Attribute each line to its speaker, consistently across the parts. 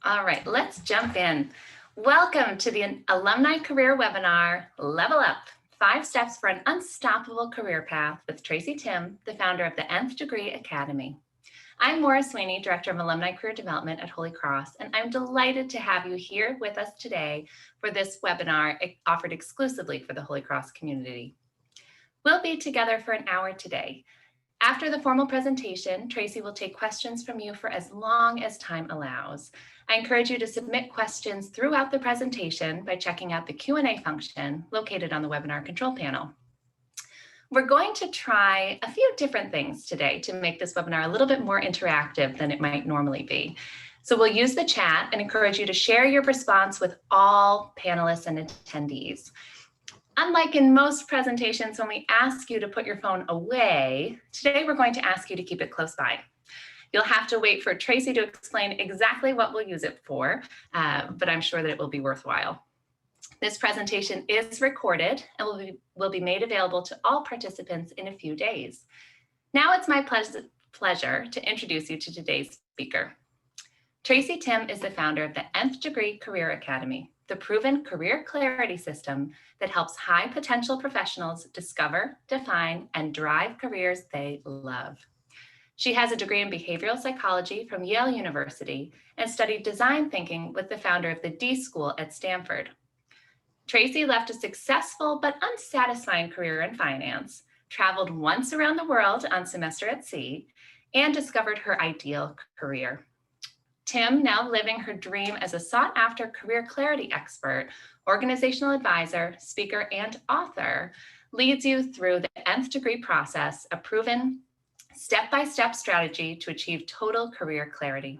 Speaker 1: All right, let's jump in. Welcome to the Alumni Career Webinar, Level Up, 5 Steps for an Unstoppable Career Path with Tracy Timm, the founder of the Nth Degree Academy. I'm Maura Sweeney, Director of Alumni Career Development at Holy Cross, and I'm delighted to have you here with us today for this webinar offered exclusively for the Holy Cross community. We'll be together for an hour today. After the formal presentation, Tracy will take questions from you for as long as time allows. I encourage you to submit questions throughout the presentation by checking out the Q&A function located on the webinar control panel. We're going to try a few different things today to make this webinar a little bit more interactive than it might normally be. So we'll use the chat and encourage you to share your response with all panelists and attendees. Unlike in most presentations, when we ask you to put your phone away, today we're going to ask you to keep it close by. You'll have to wait for Tracy to explain exactly what we'll use it for, but I'm sure that it will be worthwhile. This presentation is recorded and will be made available to all participants in a few days. Now it's my pleasure to introduce you to today's speaker. Tracy Timm is the founder of the Nth Degree Career Academy, the proven career clarity system that helps high potential professionals discover, define, and drive careers they love. She has a degree in behavioral psychology from Yale University and studied design thinking with the founder of the D School at Stanford. Tracy left a successful but unsatisfying career in finance, traveled once around the world on semester at sea, and discovered her ideal career. Timm, now living her dream as a sought-after career clarity expert, organizational advisor, speaker, and author, leads you through the Nth Degree process, a proven step-by-step strategy to achieve total career clarity.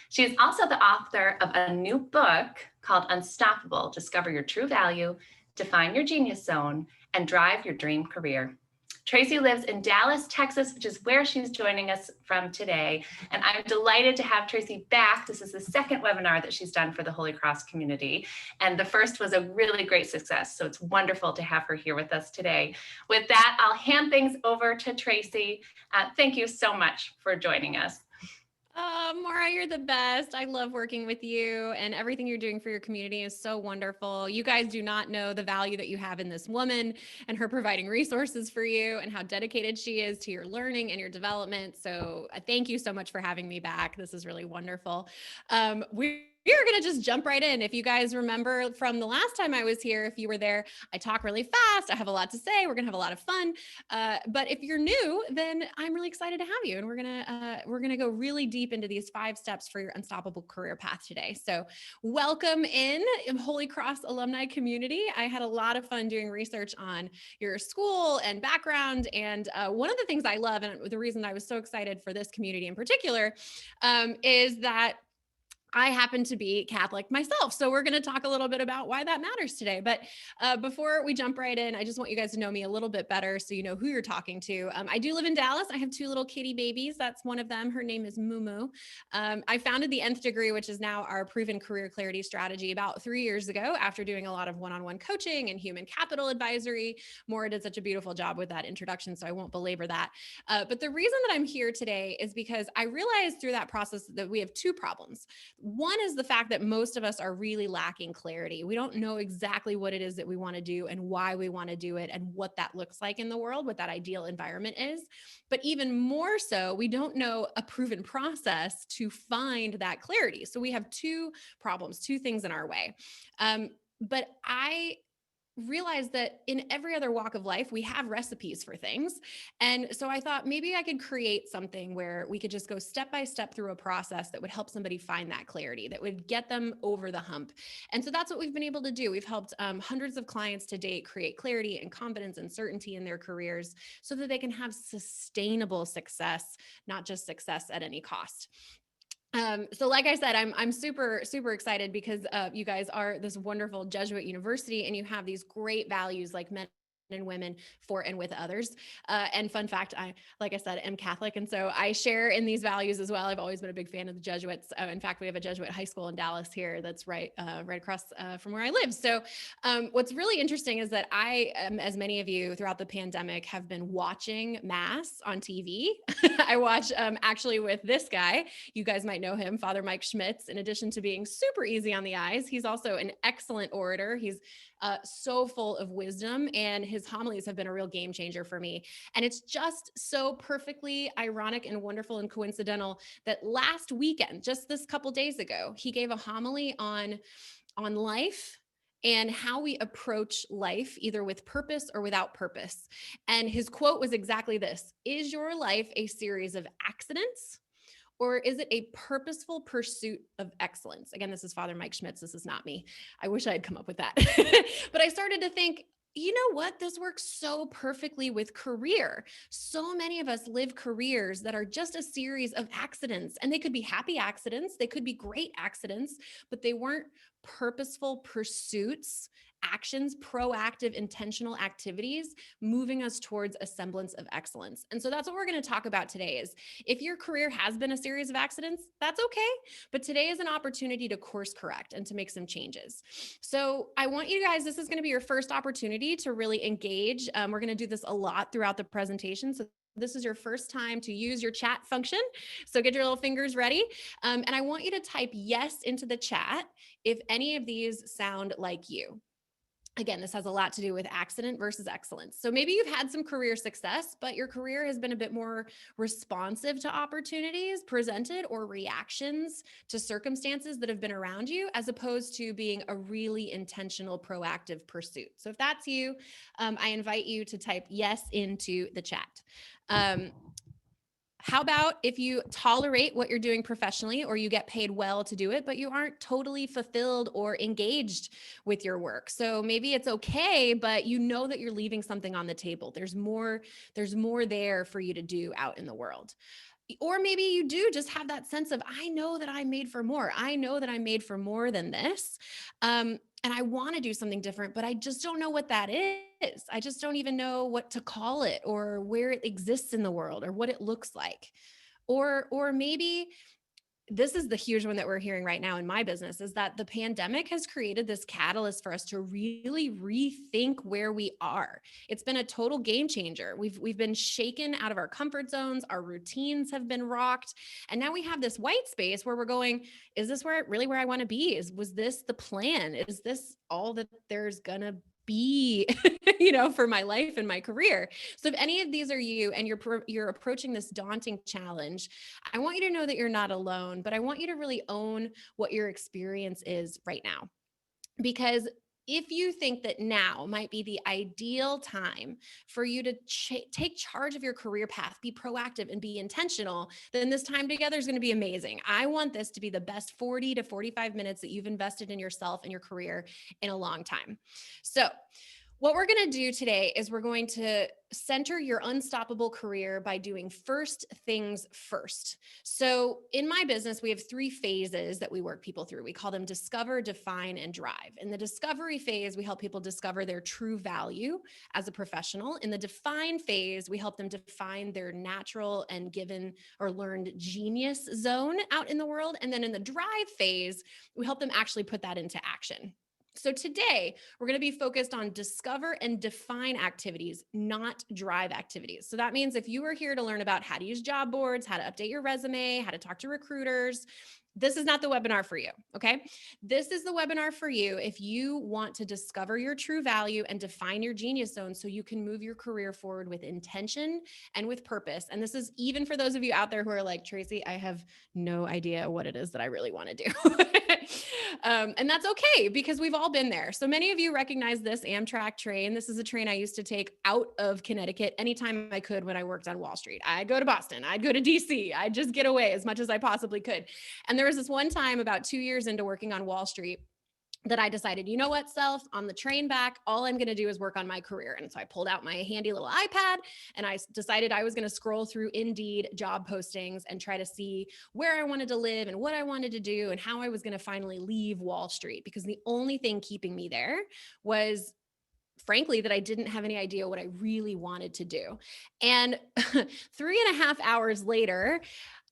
Speaker 1: She is also the author of a new book called Unstoppable: Discover Your True Value, Define Your Genius Zone, and Drive Your Dream Career. Tracy lives in Dallas, Texas, which is where she's joining us from today. And I'm delighted to have Tracy back. This is the second webinar that she's done for the Holy Cross community. And the first was a really great success. So it's wonderful to have her here with us today. With that, I'll hand things over to Tracy. Thank you so much for joining us.
Speaker 2: Maura, you're the best. I love working with you, and everything you're doing for your community is so wonderful. You guys do not know the value that you have in this woman and her providing resources for you and how dedicated she is to your learning and your development. So thank you so much for having me back. This is really wonderful. We are going to just jump right in. If you guys remember from the last time I was here, if you were there, I talk really fast. I have a lot to say. We're going to have a lot of fun. But if you're new, then I'm really excited to have you. And we're going to go really deep into these 5 steps for your unstoppable career path today. So welcome in Holy Cross alumni community. I had a lot of fun doing research on your school and background. And one of the things I love, and the reason I was so excited for this community in particular, is that I happen to be Catholic myself. So we're going to talk a little bit about why that matters today. But before we jump right in, I just want you guys to know me a little bit better so you know who you're talking to. I do live in Dallas. I have 2 little kitty babies. That's one of them. Her name is Mumu. I founded the Nth Degree, which is now our proven career clarity strategy, about 3 years ago after doing a lot of one-on-one coaching and human capital advisory. Maura did such a beautiful job with that introduction, so I won't belabor that. But the reason that I'm here today is because I realized through that process that we have 2 problems. One is the fact that most of us are really lacking clarity. We don't know exactly what it is that we want to do and why we want to do it and what that looks like in the world, what that ideal environment is. But even more so, we don't know a proven process to find that clarity. So we have 2 problems, 2 things in our way. But I realized that in every other walk of life, we have recipes for things. And so I thought maybe I could create something where we could just go step by step through a process that would help somebody find that clarity, that would get them over the hump. And so that's what we've been able to do. We've helped hundreds of clients to date create clarity and confidence and certainty in their careers so that they can have sustainable success, not just success at any cost. So like I said, I'm super, super excited because you guys are this wonderful Jesuit university and you have these great values like and women for and with others. And fun fact, like I said, am Catholic. And so I share in these values as well. I've always been a big fan of the Jesuits. In fact, we have a Jesuit high school in Dallas here that's right across from where I live. So what's really interesting is that I, as many of you throughout the pandemic, have been watching Mass on TV. I watch actually with this guy. You guys might know him, Father Mike Schmitz. In addition to being super easy on the eyes, he's also an excellent orator. He's so full of wisdom, and his homilies have been a real game changer for me. And it's just so perfectly ironic and wonderful and coincidental that last weekend, just this couple days ago, he gave a homily on life and how we approach life, either with purpose or without purpose. And his quote was exactly this: "Is your life a series of accidents, or is it a purposeful pursuit of excellence?" Again, this is Father Mike Schmitz. This is not me. I wish I had come up with that. But I started to think, you know what? This works so perfectly with career. So many of us live careers that are just a series of accidents, and they could be happy accidents. They could be great accidents, but they weren't purposeful pursuits, actions, proactive, intentional activities moving us towards a semblance of excellence. And so that's what we're going to talk about today. Is if your career has been a series of accidents, that's okay. But today is an opportunity to course correct and to make some changes. So I want you guys, this is going to be your first opportunity to really engage. We're going to do this a lot throughout the presentation. So this is your first time to use your chat function. So get your little fingers ready. And I want you to type yes into the chat if any of these sound like you. Again, this has a lot to do with accident versus excellence. So maybe you've had some career success, but your career has been a bit more responsive to opportunities presented or reactions to circumstances that have been around you, as opposed to being a really intentional, proactive pursuit. So if that's you, I invite you to type yes into the chat. How about if you tolerate what you're doing professionally, or you get paid well to do it, but you aren't totally fulfilled or engaged with your work? So maybe it's okay, but you know that you're leaving something on the table. There's more there for you to do out in the world. Or maybe you do just have that sense of, I know that I'm made for more. I know that I'm made for more than this. And I want to do something different, but I just don't know what that is. I just don't even know what to call it, or where it exists in the world, or what it looks like. Or maybe this is the huge one that we're hearing right now in my business, is that the pandemic has created this catalyst for us to really rethink where we are. It's been a total game changer. We've been shaken out of our comfort zones. Our routines have been rocked. And now we have this white space where we're going, is this really where I want to be? Was this the plan? Is this all that there's gonna be, for my life and my career? So if any of these are you, and you're approaching this daunting challenge, I want you to know that you're not alone, but I want you to really own what your experience is right now. Because if you think that now might be the ideal time for you to take charge of your career path, be proactive and be intentional, then this time together is going to be amazing. I want this to be the best 40 to 45 minutes that you've invested in yourself and your career in a long time. So what we're going to do today is we're going to center your unstoppable career by doing first things first. So in my business, we have 3 phases that we work people through. We call them discover, define, and drive. In the discovery phase, we help people discover their true value as a professional. In the define phase, we help them define their natural and given or learned genius zone out in the world. And then in the drive phase, we help them actually put that into action. So today we're going to be focused on discover and define activities, not drive activities. So that means if you are here to learn about how to use job boards, how to update your resume, how to talk to recruiters, this is not the webinar for you. Okay. This is the webinar for you if you want to discover your true value and define your genius zone so you can move your career forward with intention and with purpose. And this is even for those of you out there who are like, Tracy, I have no idea what it is that I really want to do. And that's okay, because we've all been there. So many of you recognize this Amtrak train. This is a train I used to take out of Connecticut anytime I could when I worked on Wall Street. I'd go to Boston, I'd go to DC, I'd just get away as much as I possibly could. And there was this one time about 2 years into working on Wall Street that I decided, you know what, self, on the train back, all I'm going to do is work on my career. And so I pulled out my handy little iPad and I decided I was going to scroll through Indeed job postings and try to see where I wanted to live and what I wanted to do and how I was going to finally leave Wall Street, because the only thing keeping me there was frankly, that I didn't have any idea what I really wanted to do. And 3.5 hours later,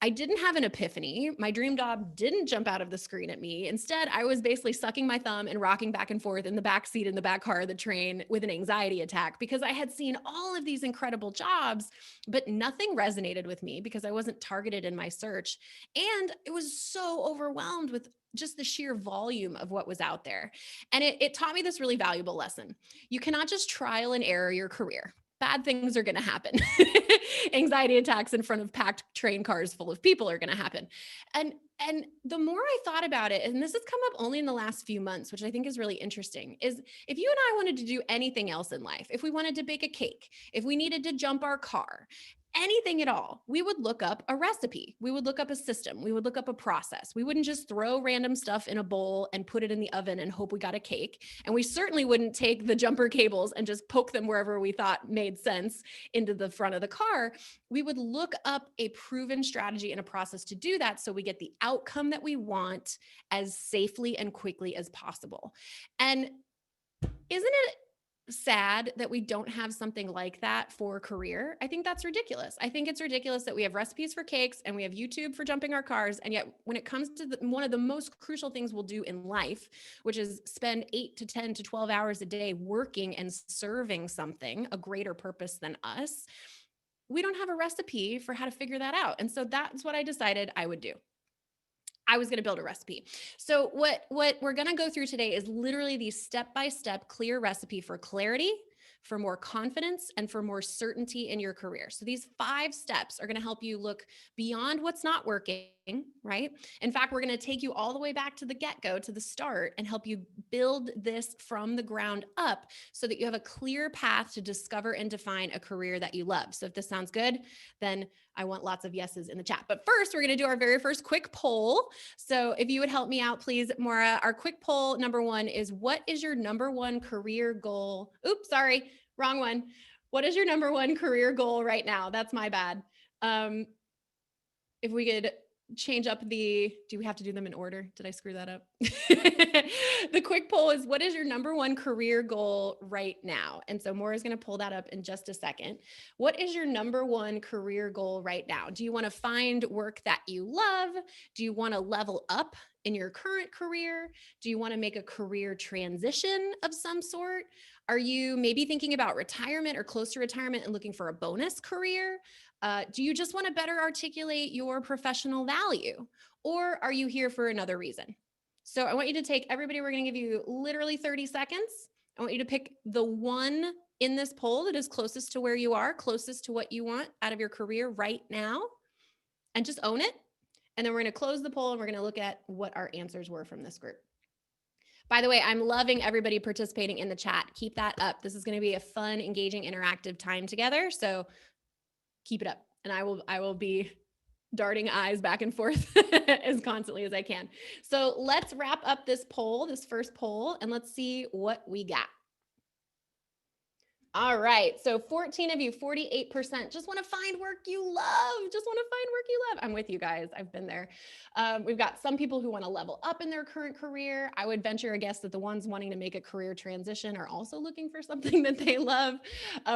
Speaker 2: I didn't have an epiphany. My dream job didn't jump out of the screen at me. Instead, I was basically sucking my thumb and rocking back and forth in the back seat in the back car of the train with an anxiety attack because I had seen all of these incredible jobs, but nothing resonated with me because I wasn't targeted in my search. And it was so overwhelmed with just the sheer volume of what was out there. And it taught me this really valuable lesson. You cannot just trial and error your career. Bad things are going to happen. Anxiety attacks in front of packed train cars full of people are going to happen. And the more I thought about it, and this has come up only in the last few months, which I think is really interesting, is if you and I wanted to do anything else in life, if we wanted to bake a cake, if we needed to jump our car, anything at all, we would look up a recipe. We would look up a system. We would look up a process. We wouldn't just throw random stuff in a bowl and put it in the oven and hope we got a cake. And we certainly wouldn't take the jumper cables and just poke them wherever we thought made sense into the front of the car. We would look up a proven strategy and a process to do that so we get the outcome that we want as safely and quickly as possible. And isn't it sad that we don't have something like that for career? I think that's ridiculous. I think it's ridiculous that we have recipes for cakes and we have YouTube for jumping our cars. And yet when it comes to one of the most crucial things we'll do in life, which is spend 8 to 10 to 12 hours a day working and serving something, a greater purpose than us, we don't have a recipe for how to figure that out. And so that's what I decided I would do. I was going to build a recipe. So what we're going to go through today is literally the step-by-step clear recipe for clarity, for more confidence, and for more certainty in your career. So these 5 steps are going to help you look beyond what's not working, right? In fact, we're going to take you all the way back to the get-go, to the start, and help you build this from the ground up so that you have a clear path to discover and define a career that you love. So if this sounds good, then I want lots of yeses in the chat. But first, we're going to do our very first quick poll. So if you would help me out, please, Maura, our quick poll number 1 is, what is your number 1 career goal? Oops, sorry, wrong one. What is your number 1 career goal right now? That's my bad. If we could change up do we have to do them in order? Did I screw that up? The quick poll is, what is your number 1 career goal right now? And so Maura's going to pull that up in just a second. What is your number 1 career goal right now? Do you want to find work that you love? Do you want to level up in your current career? Do you want to make a career transition of some sort? Are you maybe thinking about retirement or close to retirement and looking for a bonus career? Do you just want to better articulate your professional value? Or are you here for another reason? So I want you to take, everybody, we're going to give you literally 30 seconds. I want you to pick the one in this poll that is closest to where you are, closest to what you want out of your career right now, and just own it. And then we're going to close the poll and we're going to look at what our answers were from this group. By the way, I'm loving everybody participating in the chat. Keep that up. This is going to be a fun, engaging, interactive time together. So keep it up. And I will be darting eyes back and forth as constantly as I can. So let's wrap up this poll, this first poll, and let's see what we got. All right. So 14 of you, 48%, just want to find work you love. Just want to find work you love. I'm with you guys. I've been there. We've got some people who want to level up in their current career. I would venture a guess that the ones wanting to make a career transition are also looking for something that they love.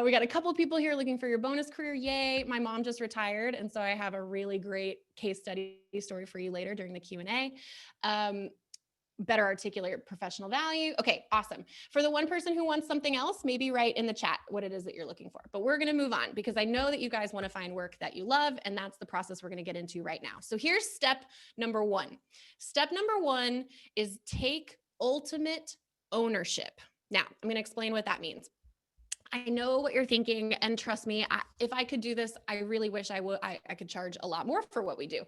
Speaker 2: We got a couple of people here looking for your bonus career. Yay. My mom just retired. And so I have a really great case study story for you later during the Q&A. Better articulate professional value. Okay, awesome. For the one person who wants something else, maybe write in the chat what it is that you're looking for. But we're going to move on because I know that you guys want to find work that you love, and that's the process we're going to get into right now. So here's step number 1. Step number 1 is take ultimate ownership. Now, I'm going to explain what that means. I know what you're thinking, and trust me, if I could do this, I really wish I could charge a lot more for what we do.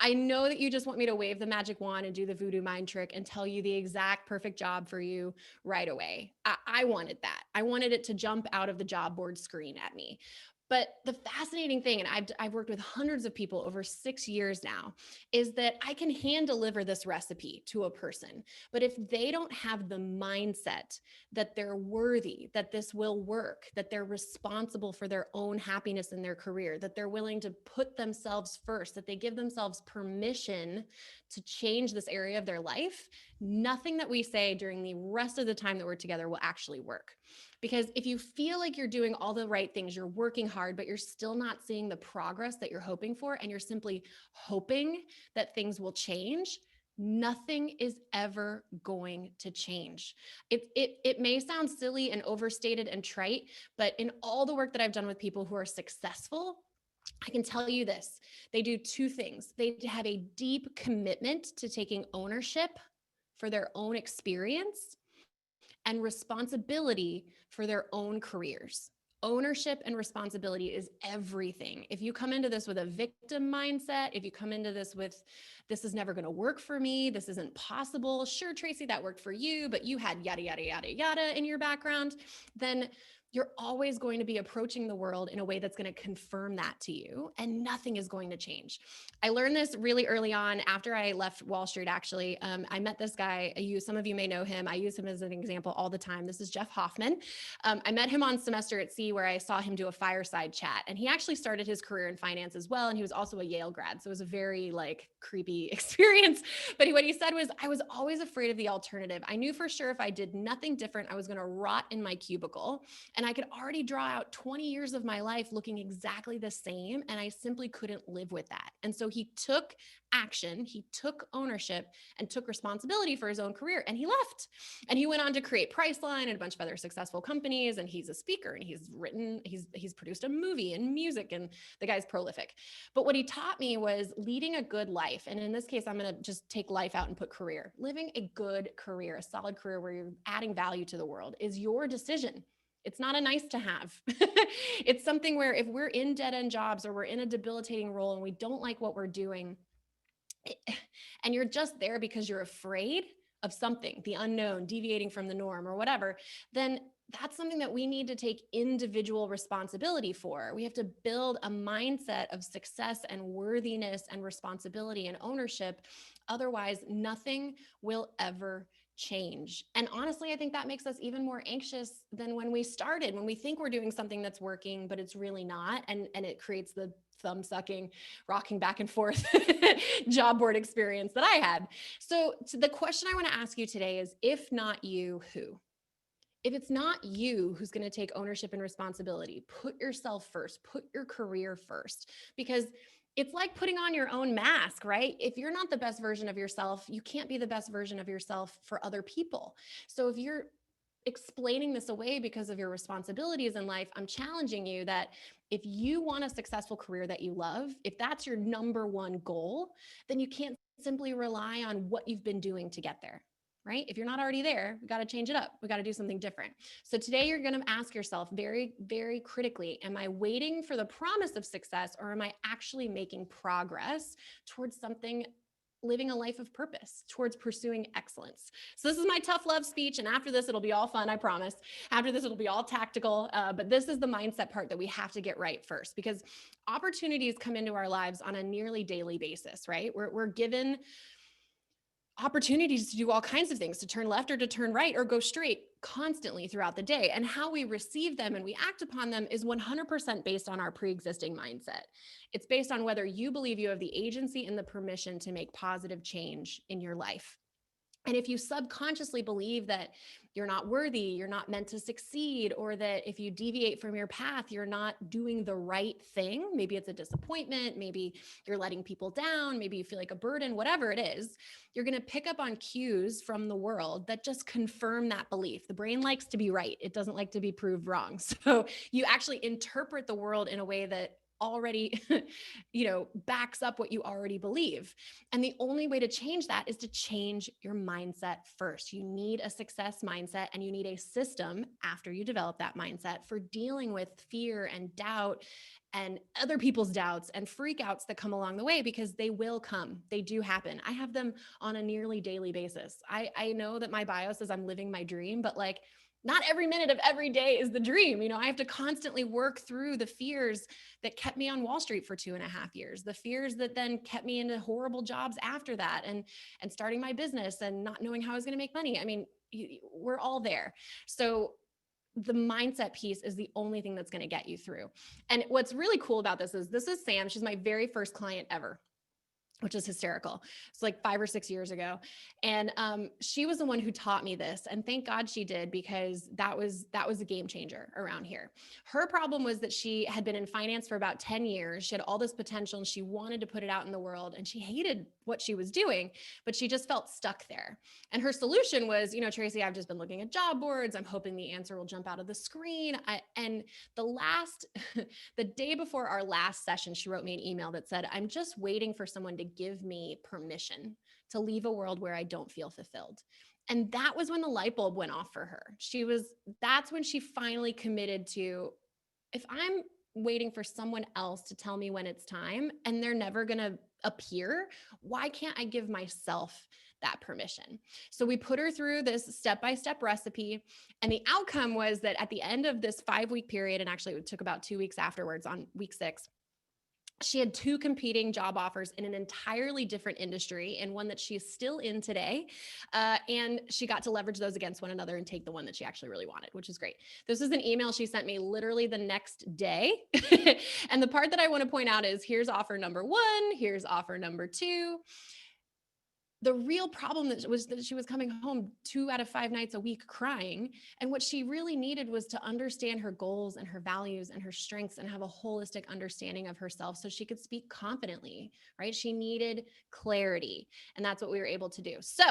Speaker 2: I know that you just want me to wave the magic wand and do the voodoo mind trick and tell you the exact perfect job for you right away. I wanted that. I wanted it to jump out of the job board screen at me. But the fascinating thing, and I've worked with hundreds of people over 6 years now, is that I can hand deliver this recipe to a person. But if they don't have the mindset that they're worthy, that this will work, that they're responsible for their own happiness in their career, that they're willing to put themselves first, that they give themselves permission to change this area of their life, nothing that we say during the rest of the time that we're together will actually work. Because if you feel like you're doing all the right things, you're working hard, but you're still not seeing the progress that you're hoping for, and you're simply hoping that things will change, nothing is ever going to change. It may sound silly and overstated and trite, but in all the work that I've done with people who are successful, I can tell you this: they do two things. They have a deep commitment to taking ownership for their own experience and responsibility for their own careers. Ownership and responsibility is everything. If you come into this with a victim mindset, if you come into this with, this is never going to work for me, this isn't possible. Sure, Tracy, that worked for you, but you had yada, yada, yada, yada in your background, then you're always going to be approaching the world in a way that's going to confirm that to you, and nothing is going to change. I learned this really early on after I left Wall Street, actually. I met this guy. Some of you may know him. I use him as an example all the time. This is Jeff Hoffman. I met him on Semester at Sea, where I saw him do a fireside chat. And he actually started his career in finance as well. And he was also a Yale grad. So it was a very creepy experience. But what he said was, I was always afraid of the alternative. I knew for sure if I did nothing different, I was going to rot in my cubicle. And I could already draw out 20 years of my life looking exactly the same. And I simply couldn't live with that. And so he took action, he took ownership and took responsibility for his own career, and he left. And he went on to create Priceline and a bunch of other successful companies. And he's a speaker, and he's produced a movie and music, and the guy's prolific. But what he taught me was leading a good life. And in this case, I'm going to just take life out and put career. Living a good career, a solid career where you're adding value to the world, is your decision. It's not a nice to have. It's something where if we're in dead end jobs or we're in a debilitating role and we don't like what we're doing, and you're just there because you're afraid of something, the unknown, deviating from the norm or whatever, then that's something that we need to take individual responsibility for. We have to build a mindset of success and worthiness and responsibility and ownership. Otherwise, nothing will ever change. And honestly, I think that makes us even more anxious than when we started, when we think we're doing something that's working, but it's really not. And it creates the thumb sucking, rocking back and forth job board experience that I had. So the question I want to ask you today is, if not you, who? If it's not you who's going to take ownership and responsibility, put yourself first, put your career first, because it's like putting on your own mask, right? If you're not the best version of yourself, you can't be the best version of yourself for other people. So if you're explaining this away because of your responsibilities in life, I'm challenging you that if you want a successful career that you love, if that's your number one goal, then you can't simply rely on what you've been doing to get there. Right? If you're not already there, we got to change it up. We got to do something different. So today you're going to ask yourself very, very critically, am I waiting for the promise of success, or am I actually making progress towards something, living a life of purpose, towards pursuing excellence? So this is my tough love speech. And after this, it'll be all fun. I promise. After this, it'll be all tactical. But this is the mindset part that we have to get right first, because opportunities come into our lives on a nearly daily basis, right? We're given opportunities to do all kinds of things, to turn left or to turn right or go straight constantly throughout the day. And how we receive them and we act upon them is 100% based on our pre-existing mindset. It's based on whether you believe you have the agency and the permission to make positive change in your life. And if you subconsciously believe that you're not worthy, you're not meant to succeed, or that if you deviate from your path, you're not doing the right thing, maybe it's a disappointment, maybe you're letting people down, maybe you feel like a burden, whatever it is, you're going to pick up on cues from the world that just confirm that belief. The brain likes to be right. It doesn't like to be proved wrong. So you actually interpret the world in a way that already, backs up what you already believe. And the only way to change that is to change your mindset first. You need a success mindset, and you need a system after you develop that mindset for dealing with fear and doubt and other people's doubts and freakouts that come along the way, because they will come. They do happen. I have them on a nearly daily basis. I know that my bio says I'm living my dream, but not every minute of every day is the dream. I have to constantly work through the fears that kept me on Wall Street for 2.5 years, the fears that then kept me into horrible jobs after that, and starting my business and not knowing how I was going to make money. I mean, we're all there. So the mindset piece is the only thing that's going to get you through. And what's really cool about this is Sam. She's my very first client ever. which is hysterical. It's like 5 or 6 years ago. And she was the one who taught me this. And thank God she did, because that was a game changer around here. Her problem was that she had been in finance for about 10 years. She had all this potential and she wanted to put it out in the world, and she hated what she was doing, but she just felt stuck there. And her solution was, Tracy, I've just been looking at job boards. I'm hoping the answer will jump out of the screen. And the day before our last session, she wrote me an email that said, I'm just waiting for someone to give me permission to leave a world where I don't feel fulfilled. And that was when the light bulb went off for her. That's when she finally committed to, if I'm waiting for someone else to tell me when it's time and they're never going to appear, why can't I give myself that permission? So we put her through this step-by-step recipe. And the outcome was that at the end of this 5-week period, and actually it took about 2 weeks afterwards, on week 6, she had 2 competing job offers in an entirely different industry, and one that she's still in today. And she got to leverage those against one another and take the one that she actually really wanted, which is great. This is an email she sent me literally the next day. And the part that I want to point out is, here's offer number 1, here's offer number 2. The real problem was that she was coming home 2 out of 5 nights a week crying. And what she really needed was to understand her goals and her values and her strengths and have a holistic understanding of herself so she could speak confidently, right? She needed clarity. And that's what we were able to do. So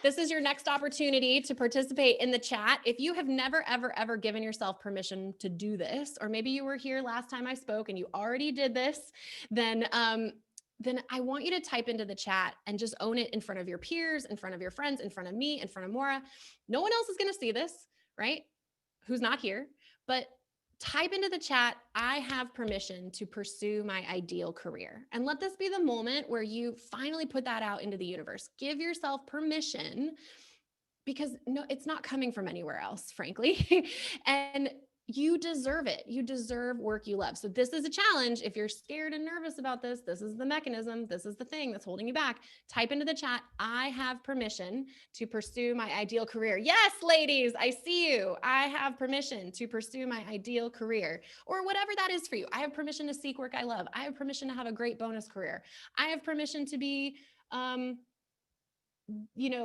Speaker 2: this is your next opportunity to participate in the chat. If you have never, ever, ever given yourself permission to do this, or maybe you were here last time I spoke and you already did this, then I want you to type into the chat and just own it in front of your peers, in front of your friends, in front of me, in front of Maura. No one else is going to see this, right? Who's not here, but type into the chat, I have permission to pursue my ideal career. And let this be the moment where you finally put that out into the universe. Give yourself permission, because no, it's not coming from anywhere else, frankly. And you deserve it. You deserve work you love. So this is a challenge. If you're scared and nervous about this, this is the mechanism. This is the thing that's holding you back. Type into the chat, I have permission to pursue my ideal career. Yes, ladies, I see you. I have permission to pursue my ideal career, or whatever that is for you. I have permission to seek work I love. I have permission to have a great bonus career. I have permission to be,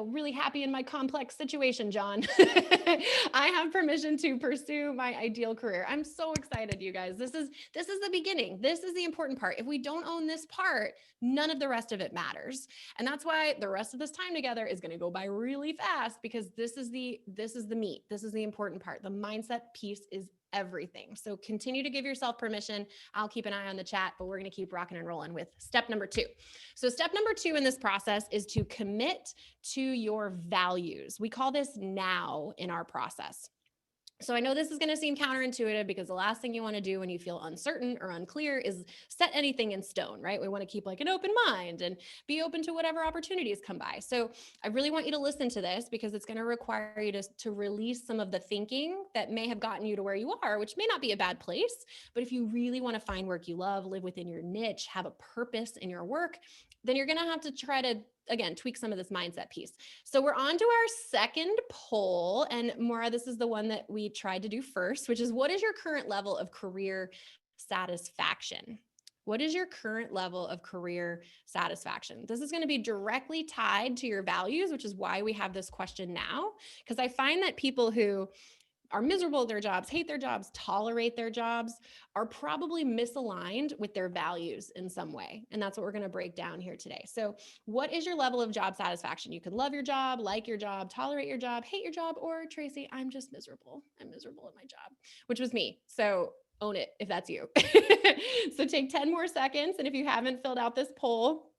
Speaker 2: really happy in my complex situation, John. I have permission to pursue my ideal career. I'm so excited, you guys. This is the beginning. This is the important part. If we don't own this part, none of the rest of it matters. And that's why the rest of this time together is going to go by really fast, because this is the meat. This is the important part. The mindset piece is everything. So continue to give yourself permission. I'll keep an eye on the chat, but we're going to keep rocking and rolling with step number 2. So step number 2 in this process is to commit to your values. We call this now in our process. So I know this is going to seem counterintuitive, because the last thing you want to do when you feel uncertain or unclear is set anything in stone, right? We want to keep like an open mind and be open to whatever opportunities come by. So I really want you to listen to this, because it's going to require you to release some of the thinking that may have gotten you to where you are, which may not be a bad place. But if you really want to find work you love, live within your niche, have a purpose in your work, then you're going to have to try to, again, tweak some of this mindset piece. So we're on to our second poll. And Maura, this is the one that we tried to do first, which is, what is your current level of career satisfaction? What is your current level of career satisfaction? This is going to be directly tied to your values, which is why we have this question now. Because I find that people who are miserable at their jobs, hate their jobs, tolerate their jobs, are probably misaligned with their values in some way. And that's what we're going to break down here today. So what is your level of job satisfaction? You can love your job, like your job, tolerate your job, hate your job, or Tracy, I'm just miserable. I'm miserable at my job, which was me. So own it if that's you. So take 10 more seconds. And if you haven't filled out this poll,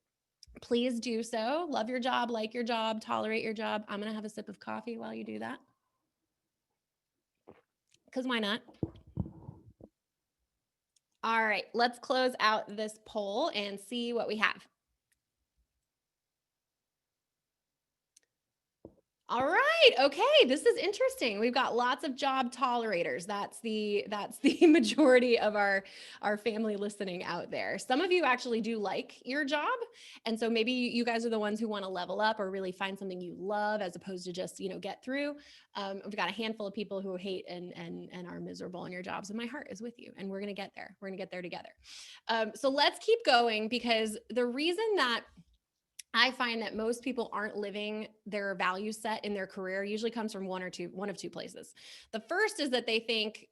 Speaker 2: please do so. Love your job, like your job, tolerate your job. I'm going to have a sip of coffee while you do that, because why not? All right, let's close out this poll and see what we have. All right. Okay. This is interesting. We've got lots of job tolerators. That's the majority of our family listening out there. Some of you actually do like your job. And so maybe you guys are the ones who want to level up or really find something you love as opposed to just, get through. We've got a handful of people who hate and are miserable in your jobs. And my heart is with you. And we're going to get there. We're going to get there together. So let's keep going, because the reason that I find that most people aren't living their value set in their career usually comes from one of two places. The first is that they think,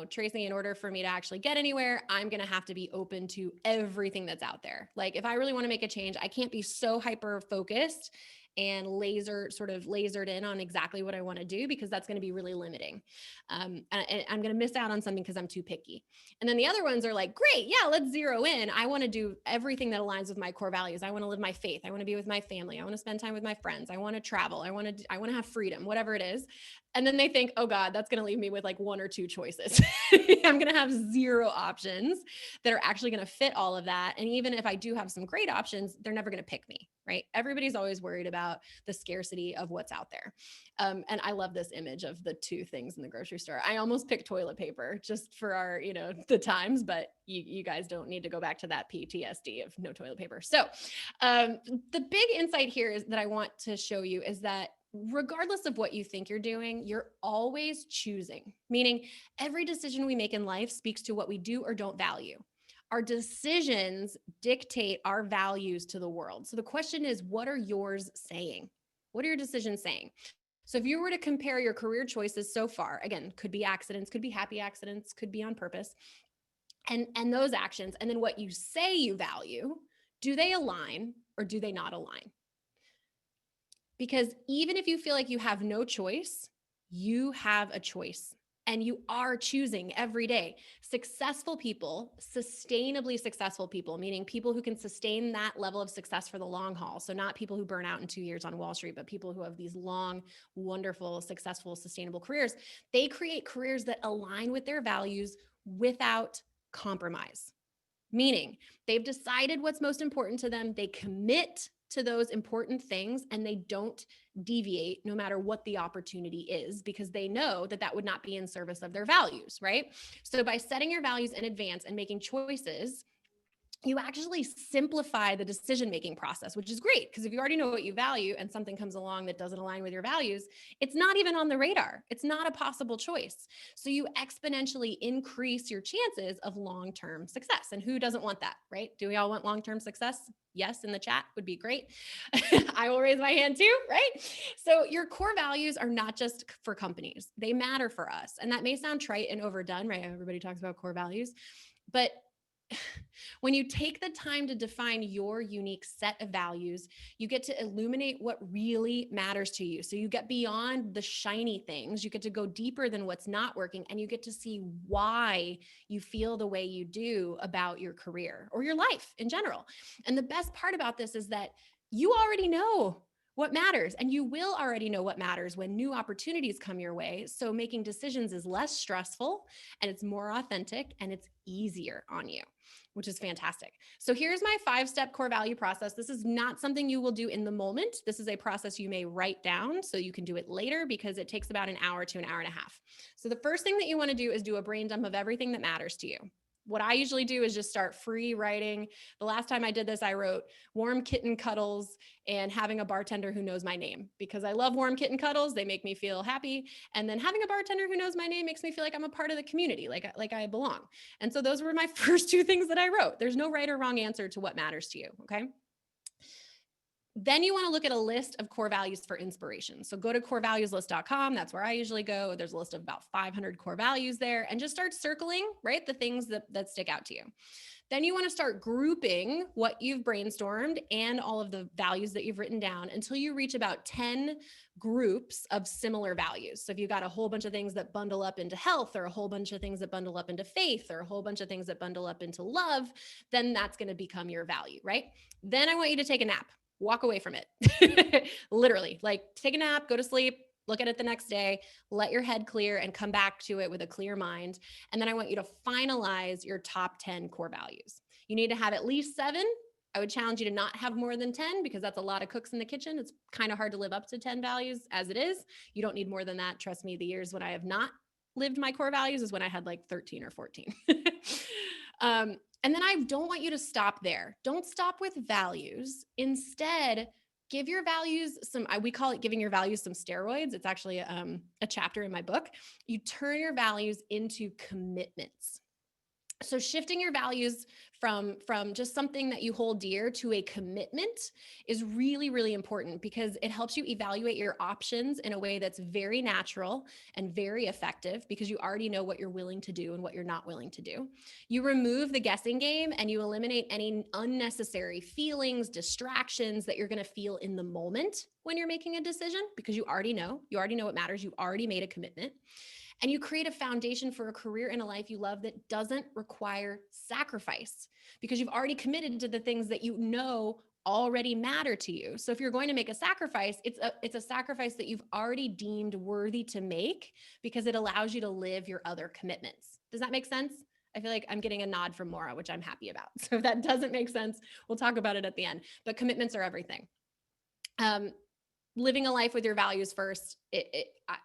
Speaker 2: Tracy, in order for me to actually get anywhere, I'm going to have to be open to everything that's out there. Like if I really want to make a change, I can't be so hyper focused and lasered in on exactly what I want to do, because that's going to be really limiting. And I'm going to miss out on something because I'm too picky. And then the other ones are like, great, yeah, let's zero in. I want to do everything that aligns with my core values. I want to live my faith. I want to be with my family. I want to spend time with my friends. I want to travel. I want to have freedom, whatever it is. And then they think, oh God, that's going to leave me with like one or two choices. I'm going to have zero options that are actually going to fit all of that. And even if I do have some great options, they're never going to pick me, right? Everybody's always worried about the scarcity of what's out there. And I love this image of the two things in the grocery store. I almost picked toilet paper just for our, the times, but you guys don't need to go back to that PTSD of no toilet paper. So the big insight here is that I want to show you is that regardless of what you think you're doing, you're always choosing, meaning every decision we make in life speaks to what we do or don't value. Our decisions dictate our values to the world. So the question is, what are yours saying? What are your decisions saying? So if you were to compare your career choices so far, again, could be accidents, could be happy accidents, could be on purpose, and those actions, and then what you say you value, do they align or do they not align? Because even if you feel like you have no choice, you have a choice. And you are choosing every day. Successful people, sustainably successful people, meaning people who can sustain that level of success for the long haul. So not people who burn out in 2 years on Wall Street, but people who have these long, wonderful, successful, sustainable careers. They create careers that align with their values without compromise. Meaning they've decided what's most important to them. They commit to those important things and they don't deviate no matter what the opportunity is, because they know that that would not be in service of their values, right? So by setting your values in advance and making choices, you actually simplify the decision-making process, which is great, because if you already know what you value and something comes along that doesn't align with your values, it's not even on the radar. It's not a possible choice. So you exponentially increase your chances of long-term success. And who doesn't want that, right? Do we all want long-term success? Yes, in the chat would be great. I will raise my hand too, right? So your core values are not just for companies. They matter for us. And that may sound trite and overdone, right? Everybody talks about core values, but when you take the time to define your unique set of values, you get to illuminate what really matters to you. So you get beyond the shiny things, you get to go deeper than what's not working, and you get to see why you feel the way you do about your career or your life in general. And the best part about this is that you already know what matters, and you will already know what matters when new opportunities come your way. So making decisions is less stressful and it's more authentic and it's easier on you, which is fantastic. So here's my 5-step core value process. This is not something you will do in the moment. This is a process you may write down so you can do it later, because it takes about an hour to an hour and a half. So the first thing that you want to do is do a brain dump of everything that matters to you. What I usually do is just start free writing. The last time I did this, I wrote warm kitten cuddles and having a bartender who knows my name, because I love warm kitten cuddles. They make me feel happy. And then having a bartender who knows my name makes me feel like I'm a part of the community, like I belong. And so those were my first 2 things that I wrote. There's no right or wrong answer to what matters to you, okay? Then you want to look at a list of core values for inspiration. So go to corevalueslist.com. That's where I usually go. There's a list of about 500 core values there, and just start circling, right, the things that stick out to you. Then you want to start grouping what you've brainstormed and all of the values that you've written down until you reach about 10 groups of similar values. So if you've got a whole bunch of things that bundle up into health, or a whole bunch of things that bundle up into faith, or a whole bunch of things that bundle up into love, then that's going to become your value, right? Then I want you to take a nap. Walk away from it. Literally, like take a nap, go to sleep, look at it the next day, let your head clear and come back to it with a clear mind. And then I want you to finalize your top 10 core values. You need to have at least 7. I would challenge you to not have more than 10 because that's a lot of cooks in the kitchen. It's kind of hard to live up to 10 values as it is. You don't need more than that. Trust me, the years when I have not lived my core values is when I had like 13 or 14. And then I don't want you to stop there. Don't stop with values. Instead, give your values some, we call it giving your values some steroids. It's actually a chapter in my book. You turn your values into commitments. So shifting your values from just something that you hold dear to a commitment is really, really important because it helps you evaluate your options in a way that's very natural and very effective because you already know what you're willing to do and what you're not willing to do. You remove the guessing game and you eliminate any unnecessary feelings, distractions that you're going to feel in the moment when you're making a decision because you already know what matters. You already made a commitment. And you create a foundation for a career and a life you love that doesn't require sacrifice because you've already committed to the things that you know already matter to you. So if you're going to make a sacrifice, it's a sacrifice that you've already deemed worthy to make because it allows you to live your other commitments. Does that make sense? I feel like I'm getting a nod from Maura, which I'm happy about. So if that doesn't make sense, we'll talk about it at the end. But commitments are everything. Living a life with your values first,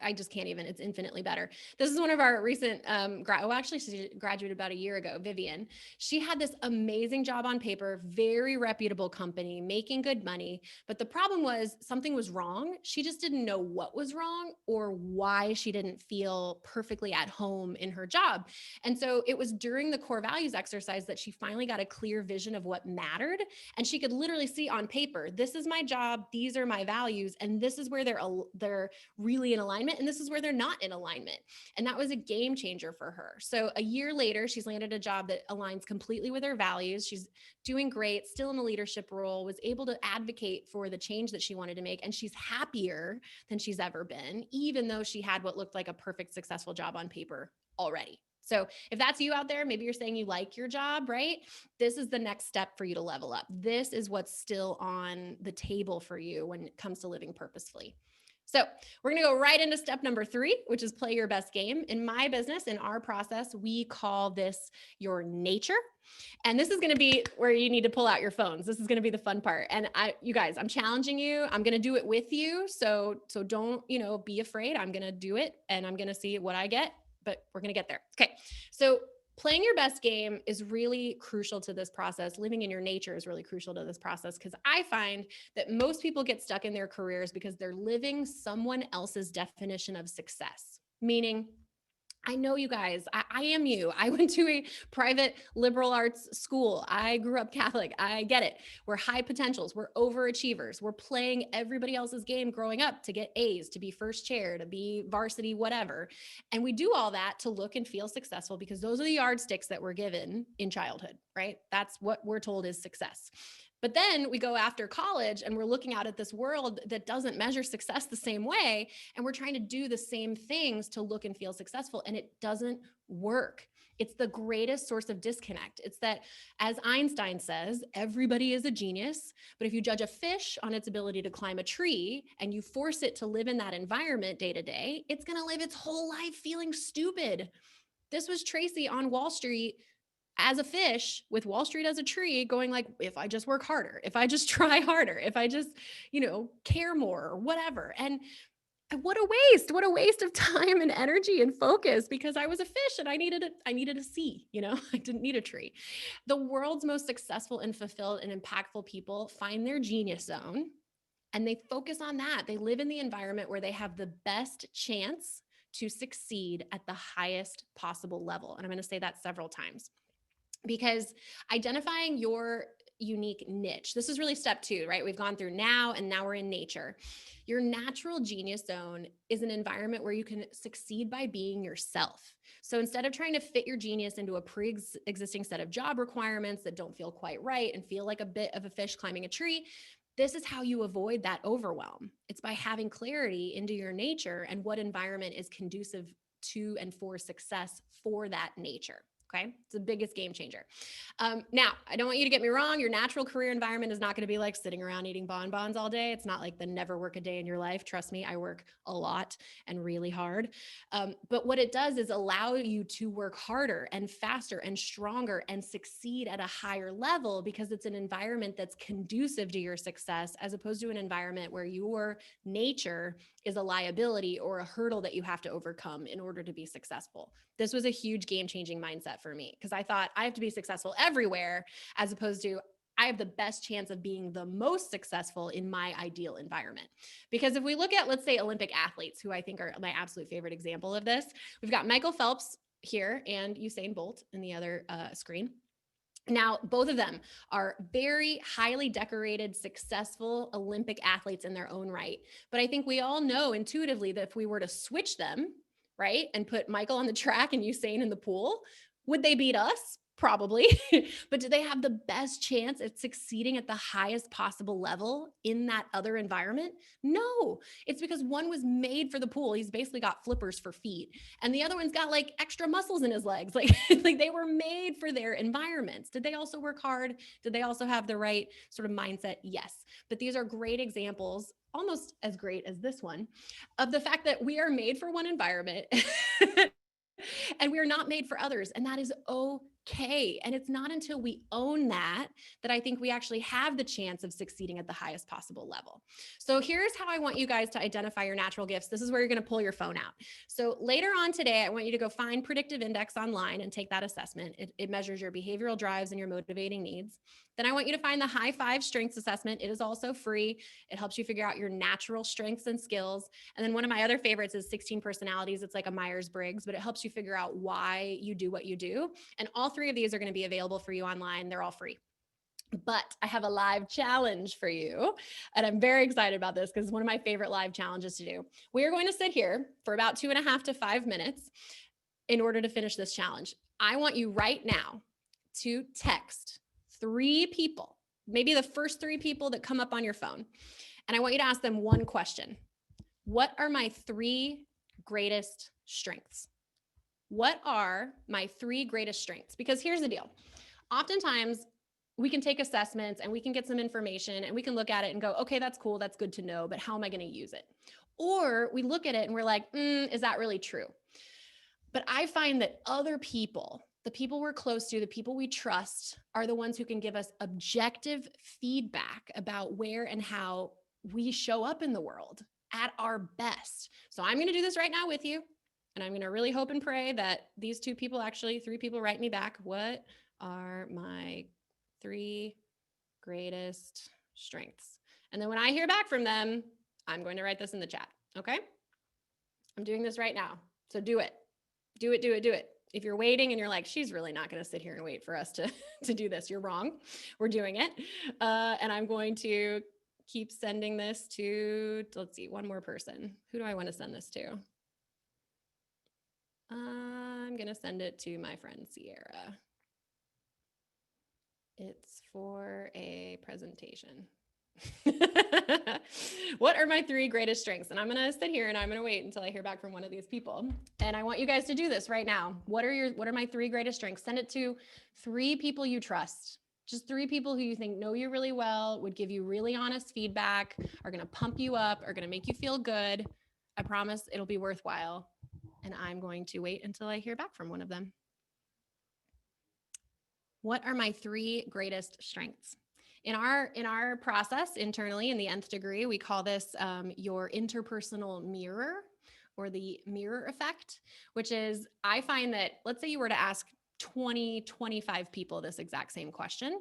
Speaker 2: I just can't even, it's infinitely better. This is one of our recent, actually she graduated about a year ago, Vivian. She had this amazing job on paper, very reputable company, making good money. But the problem was something was wrong. She just didn't know what was wrong or why she didn't feel perfectly at home in her job. And so it was during the core values exercise that she finally got a clear vision of what mattered. And she could literally see on paper, this is my job, these are my values, and this is where they're really in alignment, and this is where they're not in alignment. And that was a game changer for her. So a year later, she's landed a job that aligns completely with her values. She's doing great, still in a leadership role, was able to advocate for the change that she wanted to make, and she's happier than she's ever been, even though she had what looked like a perfect, successful job on paper already. So if that's you out there, maybe you're saying you like your job, right? This is the next step for you to level up. This is what's still on the table for you when it comes to living purposefully. So we're going to go right into step number 3, which is play your best game. In my business, in our process, we call this your nature. And this is going to be where you need to pull out your phones. This is going to be the fun part. And you guys, I'm challenging you. I'm going to do it with you. So don't, be afraid. I'm going to do it and I'm going to see what I get, but we're going to get there. Okay. So playing your best game is really crucial to this process. Living in your nature is really crucial to this process because I find that most people get stuck in their careers because they're living someone else's definition of success. Meaning, I know you guys, I am you. I went to a private liberal arts school. I grew up Catholic. I get it. We're high potentials. We're overachievers. We're playing everybody else's game growing up to get A's, to be first chair, to be varsity, whatever. And we do all that to look and feel successful because those are the yardsticks that we're given in childhood, right? That's what we're told is success. But then we go after college and we're looking out at this world that doesn't measure success the same way. And we're trying to do the same things to look and feel successful. And it doesn't work. It's the greatest source of disconnect. It's that, as Einstein says, everybody is a genius. But if you judge a fish on its ability to climb a tree and you force it to live in that environment day to day, it's going to live its whole life feeling stupid. This was Tracy on Wall Street as a fish with Wall Street as a tree going like, if I just work harder, if I just try harder, if I just, care more or whatever. And what a waste of time and energy and focus because I was a fish and I needed a sea, I didn't need a tree. The world's most successful and fulfilled and impactful people find their genius zone and they focus on that. They live in the environment where they have the best chance to succeed at the highest possible level. And I'm going to say that several times. Because identifying your unique niche, this is really step 2, right? We've gone through now, and now we're in nature. Your natural genius zone is an environment where you can succeed by being yourself. So instead of trying to fit your genius into a pre-existing set of job requirements that don't feel quite right and feel like a bit of a fish climbing a tree, this is how you avoid that overwhelm. It's by having clarity into your nature and what environment is conducive to and for success for that nature. Okay. It's the biggest game changer. Now, I don't want you to get me wrong. Your natural career environment is not going to be like sitting around eating bonbons all day. It's not like the never work a day in your life. Trust me, I work a lot and really hard. But what it does is allow you to work harder and faster and stronger and succeed at a higher level because it's an environment that's conducive to your success, as opposed to an environment where your nature is a liability or a hurdle that you have to overcome in order to be successful. This was a huge game-changing mindset for me because I thought I have to be successful everywhere, as opposed to I have the best chance of being the most successful in my ideal environment. Because if we look at, let's say, Olympic athletes, who I think are my absolute favorite example of this, we've got Michael Phelps here and Usain Bolt in the other screen. Now, both of them are very highly decorated, successful Olympic athletes in their own right. But I think we all know intuitively that if we were to switch them, right, and put Michael on the track and Usain in the pool, would they beat us? Probably. But do they have the best chance at succeeding at the highest possible level in that other environment? No. It's because one was made for the pool. He's basically got flippers for feet. And the other one's got like extra muscles in his legs. Like, like they were made for their environments. Did they also work hard? Did they also have the right sort of mindset? Yes. But these are great examples, almost as great as this one, of the fact that we are made for one environment and we are not made for others. And that is okay. And it's not until we own that I think we actually have the chance of succeeding at the highest possible level. So here's how I want you guys to identify your natural gifts. This is where you're going to pull your phone out. So later on today, I want you to go find Predictive Index online and take that assessment. It measures your behavioral drives and your motivating needs. Then I want you to find the High Five Strengths Assessment. It is also free. It helps you figure out your natural strengths and skills. And then one of my other favorites is 16 Personalities. It's like a Myers-Briggs, but it helps you figure out why you do what you do. And all three of these are going to be available for you online. They're all free. But I have a live challenge for you. And I'm very excited about this because it's one of my favorite live challenges to do. We are going to sit here for about 2.5 to 5 minutes in order to finish this challenge. I want you right now to text 3 people, maybe the first 3 people that come up on your phone. And I want you to ask them one question. What are my 3 greatest strengths? What are my 3 greatest strengths? Because here's the deal. Oftentimes, we can take assessments and we can get some information and we can look at it and go, okay, that's cool. That's good to know, but how am I going to use it? Or we look at it and we're like, is that really true? But I find that other people, the people we're close to, the people we trust, are the ones who can give us objective feedback about where and how we show up in the world at our best. So I'm going to do this right now with you. And I'm going to really hope and pray that these 2 people, actually 3 people, write me back. What are my 3 greatest strengths? And then when I hear back from them, I'm going to write this in the chat. Okay. I'm doing this right now. So do it. Do it, do it, do it. If you're waiting and you're like, she's really not going to sit here and wait for us to do this, you're wrong. We're doing it. And I'm going to keep sending this to, let's see, one more person. Who do I want to send this to? I'm going to send it to my friend Sierra. It's for a presentation. What are my 3 greatest strengths? And I'm going to sit here and I'm going to wait until I hear back from one of these people. And I want you guys to do this right now. What are my 3 greatest strengths? Send it to 3 people you trust. Just 3 people who you think know you really well, would give you really honest feedback, are going to pump you up, are going to make you feel good. I promise it'll be worthwhile. And I'm going to wait until I hear back from one of them. What are my 3 greatest strengths? In our process internally in the Nth Degree, we call this your interpersonal mirror, or the mirror effect, which is, I find that, let's say you were to ask 20, 25 people this exact same question,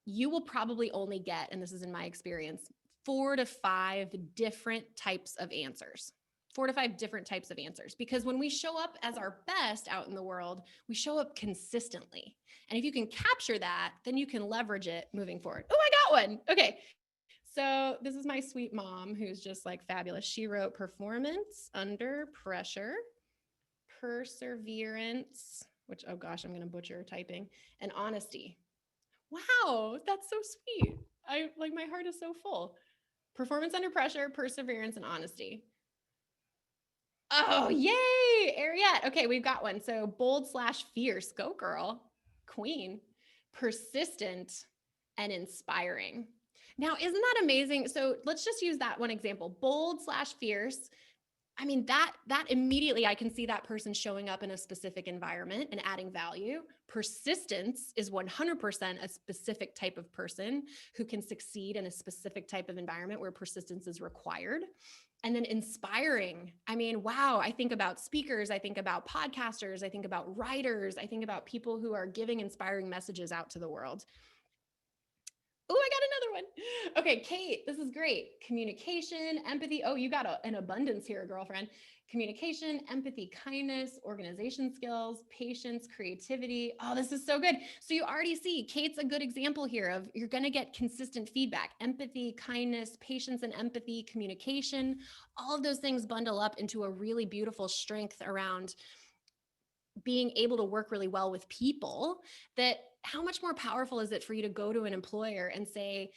Speaker 2: you will probably only get, and this is in my experience, 4 to 5 different types of answers. 4 to 5 different types of answers. Because when we show up as our best out in the world, we show up consistently. And if you can capture that, then you can leverage it moving forward. Oh, I got one. Okay. So this is my sweet mom, who's just like fabulous. She wrote performance under pressure, perseverance, which, oh gosh, I'm going to butcher typing, and honesty. Wow, that's so sweet. My heart is so full. Performance under pressure, perseverance, and honesty. Oh, yay. Ariette. Okay, we've got one. So bold/fierce. Go girl. Queen. Persistent and inspiring. Now, isn't that amazing? So let's just use that one example. Bold/fierce. I mean, that immediately I can see that person showing up in a specific environment and adding value. Persistence is 100% a specific type of person who can succeed in a specific type of environment where persistence is required. And then inspiring. I mean, wow, I think about speakers, I think about podcasters, I think about writers, I think about people who are giving inspiring messages out to the world. Oh, I got another one. Okay, Kate, this is great. Communication, empathy. Oh, you got an abundance here, girlfriend. Communication, empathy, kindness, organization skills, patience, creativity. Oh, this is so good. So you already see Kate's a good example here of you're going to get consistent feedback. Empathy, kindness, patience and empathy, communication. All of those things bundle up into a really beautiful strength around being able to work really well with people. That how much more powerful is it for you to go to an employer and say,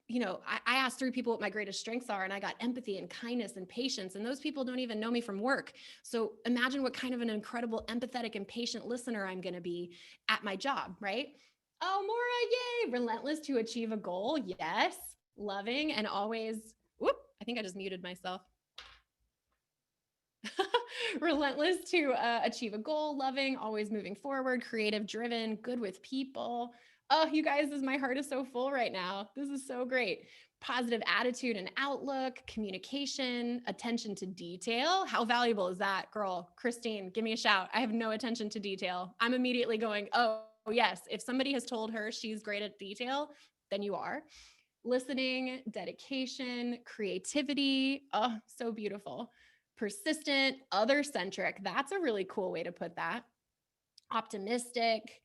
Speaker 2: I asked 3 people what my greatest strengths are, and I got empathy and kindness and patience. And those people don't even know me from work. So imagine what kind of an incredible, empathetic and patient listener I'm going to be at my job, right? Oh, Maura, yay. Relentless to achieve a goal. Yes. Loving and always, whoop, I think I just muted myself. Relentless to achieve a goal, loving, always moving forward, creative, driven, good with people. Oh, you guys, my heart is so full right now. This is so great. Positive attitude and outlook, communication, attention to detail. How valuable is that, girl? Christine, give me a shout. I have no attention to detail. I'm immediately going, oh, yes. If somebody has told her she's great at detail, then you are. Listening, dedication, creativity. Oh, so beautiful. Persistent, other centric. That's a really cool way to put that. Optimistic.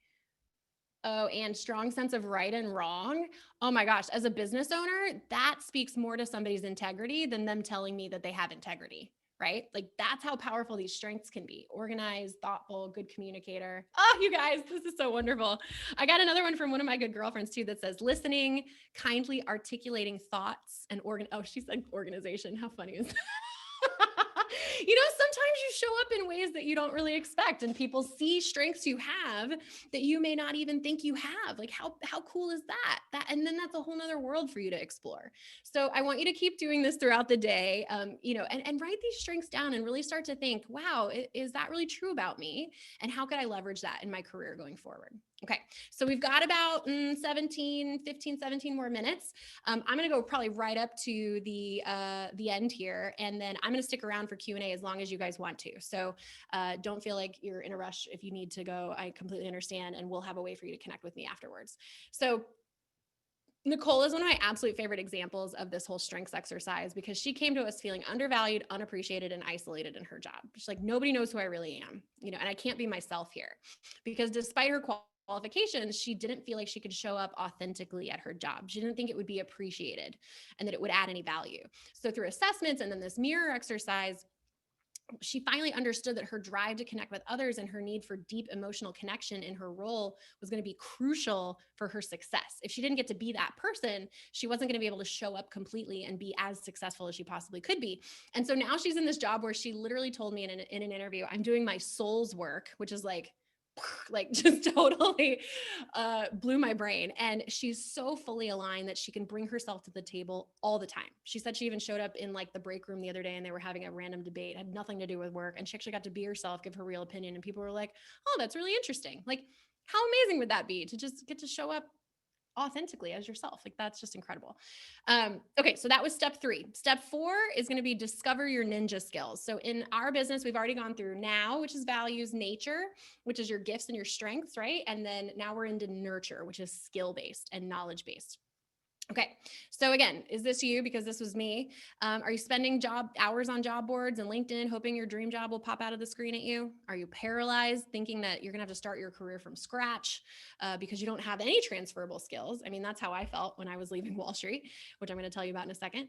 Speaker 2: Oh, and strong sense of right and wrong. Oh my gosh, as a business owner, that speaks more to somebody's integrity than them telling me that they have integrity, right? Like that's how powerful these strengths can be. Organized, thoughtful, good communicator. Oh, you guys, this is so wonderful. I got another one from one of my good girlfriends too that says listening, kindly articulating thoughts and oh, she said organization. How funny is that? Sometimes you show up in ways that you don't really expect and people see strengths you have that you may not even think you have. Like how cool is that? And then that's a whole nother world for you to explore. So I want you to keep doing this throughout the day, and write these strengths down and really start to think, wow, is that really true about me? And how could I leverage that in my career going forward? Okay, so we've got about 17 more minutes. I'm going to go probably right up to the end here, and then I'm going to stick around for Q&A as long as you guys want to. So don't feel like you're in a rush if you need to go. I completely understand, and we'll have a way for you to connect with me afterwards. So Nicole is one of my absolute favorite examples of this whole strengths exercise because she came to us feeling undervalued, unappreciated, and isolated in her job. She's like, nobody knows who I really am, and I can't be myself here because despite her qualifications, she didn't feel like she could show up authentically at her job. She didn't think it would be appreciated and that it would add any value. So through assessments and then this mirror exercise, she finally understood that her drive to connect with others and her need for deep emotional connection in her role was going to be crucial for her success. If she didn't get to be that person, she wasn't going to be able to show up completely and be as successful as she possibly could be. And so now she's in this job where she literally told me in an interview, I'm doing my soul's work, which is like just totally blew my brain. And she's so fully aligned that she can bring herself to the table all the time. She said she even showed up in like the break room the other day and they were having a random debate, had nothing to do with work. And she actually got to be herself, give her real opinion. And people were like, oh, that's really interesting. Like, how amazing would that be to just get to show up authentically as yourself? Like that's just incredible. Okay, so that was step 3. Step 4 is going to be discover your ninja skills. So in our business, we've already gone through now, which is values, nature, which is your gifts and your strengths, right? And then now we're into nurture, which is skill-based and knowledge-based. Okay, so again, is this you? Because this was me. Are you spending hours on job boards and LinkedIn, hoping your dream job will pop out of the screen at you? Are you paralyzed, thinking that you're gonna have to start your career from scratch because you don't have any transferable skills? I mean, that's how I felt when I was leaving Wall Street, which I'm gonna tell you about in a second.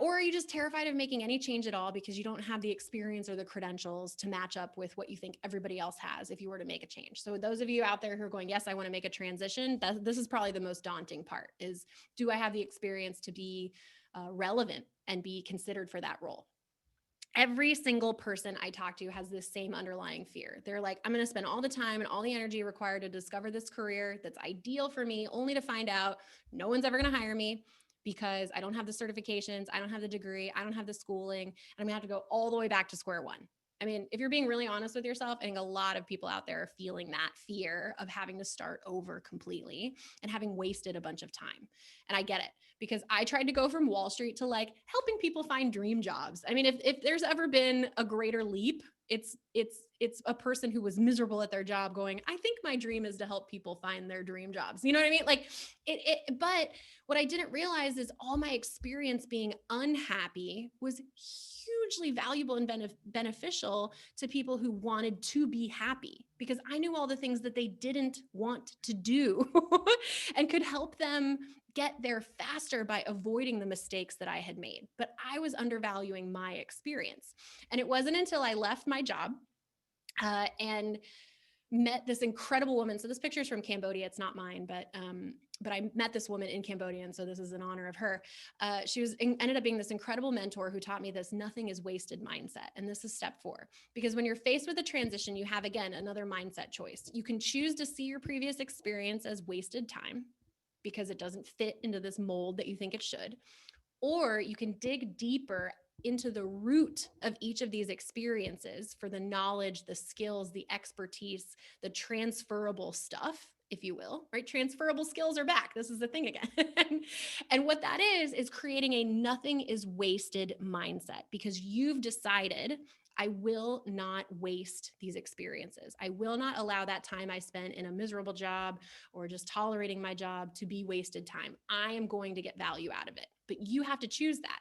Speaker 2: Or are you just terrified of making any change at all because you don't have the experience or the credentials to match up with what you think everybody else has if you were to make a change? So those of you out there who are going, yes, I wanna make a transition, this is probably the most daunting part is, do I have the experience to be relevant and be considered for that role? Every single person I talk to has this same underlying fear. They're like, I'm going to spend all the time and all the energy required to discover this career that's ideal for me, only to find out no one's ever going to hire me because I don't have the certifications, I don't have the degree, I don't have the schooling, and I'm going to have to go all the way back to square one. I mean, if you're being really honest with yourself, I think a lot of people out there are feeling that fear of having to start over completely and having wasted a bunch of time. And I get it, because I tried to go from Wall Street to like helping people find dream jobs. I mean, if there's ever been a greater leap, it's a person who was miserable at their job going, I think my dream is to help people find their dream jobs. You know what I mean? Like but what I didn't realize is all my experience being unhappy was hugely valuable and beneficial to people who wanted to be happy, because I knew all the things that they didn't want to do and could help them get there faster by avoiding the mistakes that I had made. But I was undervaluing my experience. And it wasn't until I left my job and met this incredible woman. So this picture is from Cambodia. It's not mine, but I met this woman in Cambodia, and so this is in honor of her. She ended up being this incredible mentor who taught me this nothing is wasted mindset. And this is step 4, because when you're faced with a transition, you have, again, another mindset choice. You can choose to see your previous experience as wasted time because it doesn't fit into this mold that you think it should, or you can dig deeper into the root of each of these experiences for the knowledge, the skills, the expertise, the transferable stuff, if you will, right? Transferable skills are back. This is the thing again. And what that is creating a nothing is wasted mindset, because you've decided, I will not waste these experiences. I will not allow that time I spent in a miserable job or just tolerating my job to be wasted time. I am going to get value out of it. But you have to choose that.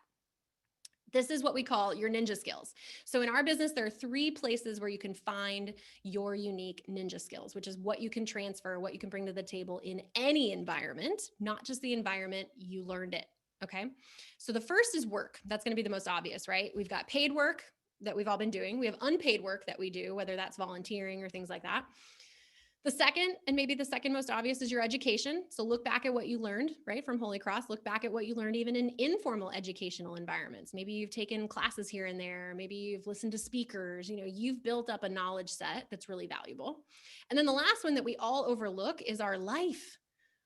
Speaker 2: This is what we call your ninja skills. So in our business, there are 3 places where you can find your unique ninja skills, which is what you can transfer, what you can bring to the table in any environment, not just the environment you learned it. Okay. So the first is work. That's going to be the most obvious, right? We've got paid work that we've all been doing. We have unpaid work that we do, whether that's volunteering or things like that. The second, and maybe the second most obvious, is your education. So look back at what you learned, right, from Holy Cross. Look back at what you learned even in informal educational environments. Maybe you've taken classes here and there. Maybe you've listened to speakers. You've built up a knowledge set that's really valuable. And then the last one that we all overlook is our life.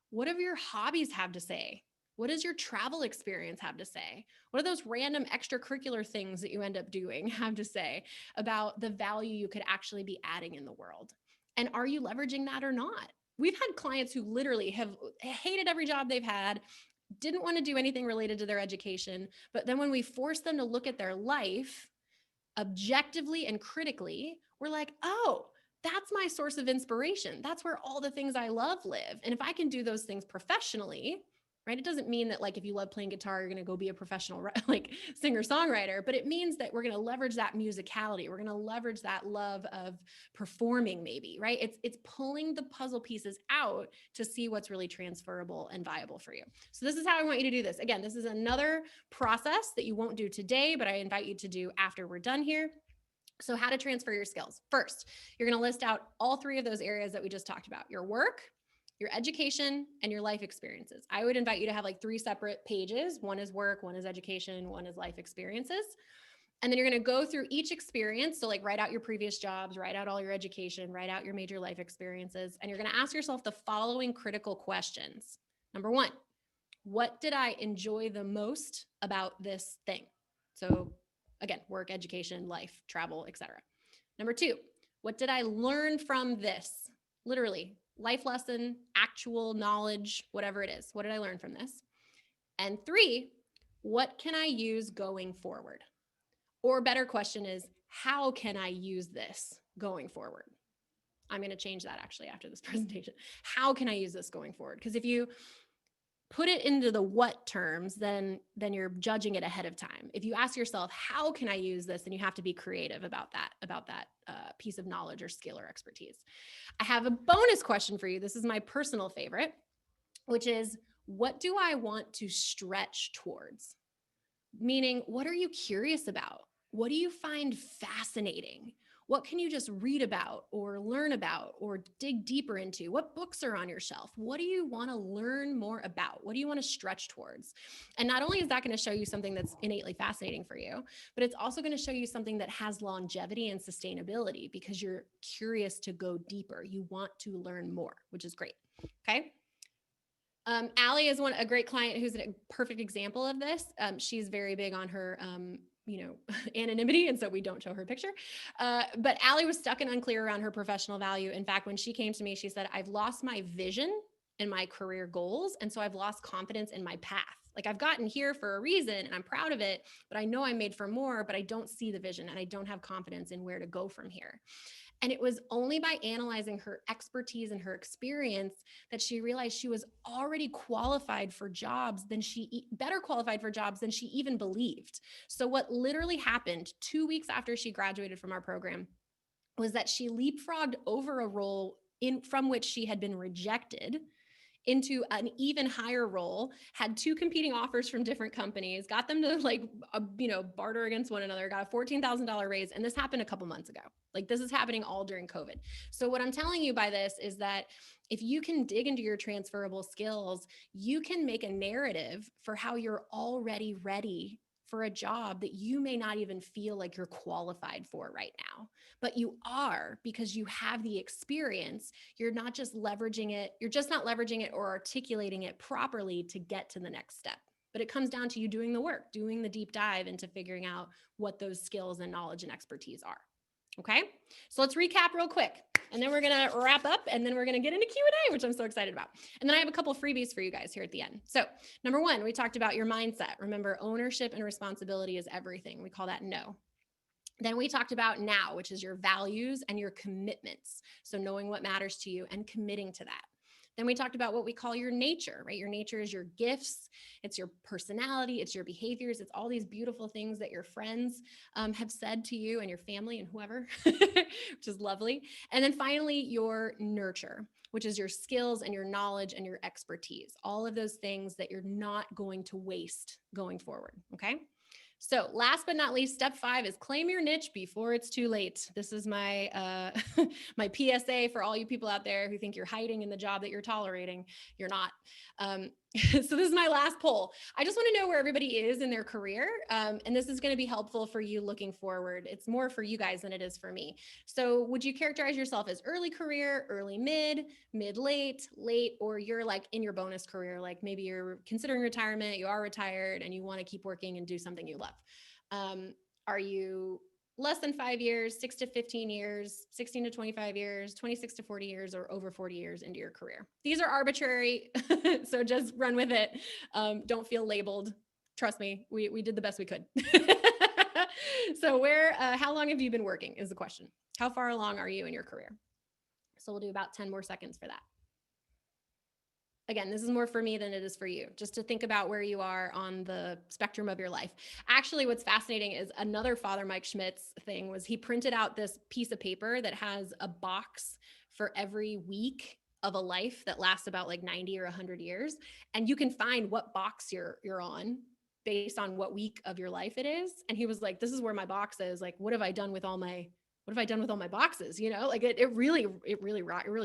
Speaker 2: What do your hobbies have to say? What does your travel experience have to say? What do those random extracurricular things that you end up doing have to say about the value you could actually be adding in the world? And are you leveraging that or not? We've had clients who literally have hated every job they've had, didn't want to do anything related to their education. But then when we force them to look at their life objectively and critically, we're like, oh, that's my source of inspiration. That's where all the things I love live. And if I can do those things professionally, right? It doesn't mean that like if you love playing guitar, you're going to go be a professional like singer-songwriter, but it means that we're going to leverage that musicality. We're going to leverage that love of performing maybe, right? It's pulling the puzzle pieces out to see what's really transferable and viable for you. So this is how I want you to do this. Again, this is another process that you won't do today, but I invite you to do after we're done here. So how to transfer your skills. First, you're going to list out all 3 of those areas that we just talked about: your work, your education, and your life experiences. I would invite you to have like 3 separate pages. One is work, one is education, one is life experiences. And then you're going to go through each experience. So like write out your previous jobs, write out all your education, write out your major life experiences. And you're going to ask yourself the following critical questions. Number 1, what did I enjoy the most about this thing? So again, work, education, life, travel, etc. Number 2, what did I learn from this? Literally, life lesson, actual knowledge, whatever it is. What did I learn from this? And 3, what can I use going forward? Or better question is, how can I use this going forward? I'm going to change that actually after this presentation. How can I use this going forward? Because if you put it into the what terms, then you're judging it ahead of time. If you ask yourself, how can I use this? Then you have to be creative about that piece of knowledge or skill or expertise. I have a bonus question for you. This is my personal favorite, which is, what do I want to stretch towards? Meaning, what are you curious about? What do you find fascinating? What can you just read about or learn about or dig deeper into? What books are on your shelf? What do you want to learn more about? What do you want to stretch towards? And not only is that going to show you something that's innately fascinating for you, but it's also going to show you something that has longevity and sustainability because you're curious to go deeper. You want to learn more, which is great. Okay. Allie is a great client who's a perfect example of this. She's very big on her, anonymity. And so we don't show her picture. But Allie was stuck and unclear around her professional value. In fact, when she came to me, she said, I've lost my vision and my career goals. And so I've lost confidence in my path. Like I've gotten here for a reason and I'm proud of it, but I know I'm made for more, but I don't see the vision and I don't have confidence in where to go from here. And it was only by analyzing her expertise and her experience that she realized she was already qualified for jobs better qualified for jobs than she even believed. So what literally happened 2 weeks after she graduated from our program was that she leapfrogged over a role from which she had been rejected into an even higher role, had two competing offers from different companies, got them to barter against one another, got a $14,000 raise. And this happened a couple months ago. Like this is happening all during COVID. So what I'm telling you by this is that if you can dig into your transferable skills, you can make a narrative for how you're already ready for a job that you may not even feel like you're qualified for right now, but you are because you have the experience. You're not just leveraging it. You're just not leveraging it or articulating it properly to get to the next step. But it comes down to you doing the work, doing the deep dive into figuring out what those skills and knowledge and expertise are. Okay. So let's recap real quick and then we're going to wrap up and then we're going to get into Q&A, which I'm so excited about. And then I have a couple freebies for you guys here at the end. So number one, we talked about your mindset. Remember, ownership and responsibility is everything. We call that no. Then we talked about now, which is your values and your commitments. So knowing what matters to you and committing to that. Then we talked about what we call your nature, right? Your nature is your gifts, it's your personality, it's your behaviors, it's all these beautiful things that your friends have said to you and your family and whoever, which is lovely. And then finally, your nurture, which is your skills and your knowledge and your expertise, all of those things that you're not going to waste going forward, okay? So last but not least, step 5 is claim your niche before it's too late. This is my my PSA for all you people out there who think you're hiding in the job that you're tolerating. You're not. So this is my last poll. I just want to know where everybody is in their career. And this is going to be helpful for you looking forward. It's more for you guys than it is for me. So would you characterize yourself as early career, early mid, late, or you're like in your bonus career, like maybe you're considering retirement, you are retired and you want to keep working and do something you love. Are you less than 5 years, 6 to 15 years, 16 to 25 years, 26 to 40 years, or over 40 years into your career? These are arbitrary, so just run with it. Don't feel labeled. Trust me, we did the best we could. So how long have you been working is the question. How far along are you in your career? So we'll do about 10 more seconds for that. Again, this is more for me than it is for you, just to think about where you are on the spectrum of your life. Actually, what's fascinating is another Father Mike Schmidt's thing was he printed out this piece of paper that has a box for every week of a life that lasts about like 90 or 100 years. And you can find what box you're on based on what week of your life it is. And he was like, this is where my box is. Like, what have I done with all my boxes? You know, like it really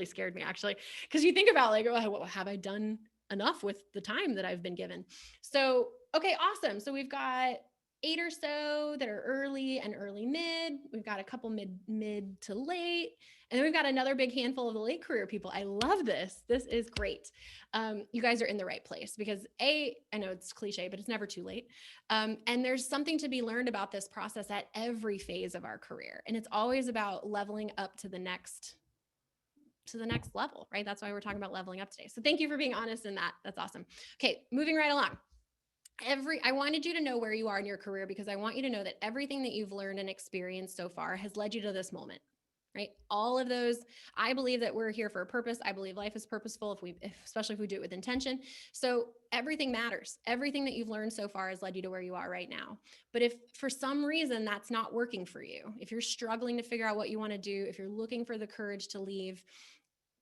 Speaker 2: scared me actually. Cause you think about like, oh, have I done enough with the time that I've been given? So, okay, awesome. So we've got 8 or so that are early and early mid. We've got a couple mid to late. And then we've got another big handful of the late career people. I love this. This is great. You guys are in the right place because I know it's cliche, but it's never too late. And there's something to be learned about this process at every phase of our career. And it's always about leveling up to the next level, right? That's why we're talking about leveling up today. So thank you for being honest in that. That's awesome. Okay, moving right along. I wanted you to know where you are in your career because I want you to know that everything that you've learned and experienced so far has led you to this moment, right? All of those, I believe that we're here for a purpose. I believe life is purposeful especially if we do it with intention. So everything matters. Everything that you've learned so far has led you to where you are right now. But if for some reason that's not working for you, if you're struggling to figure out what you want to do, if you're looking for the courage to leave,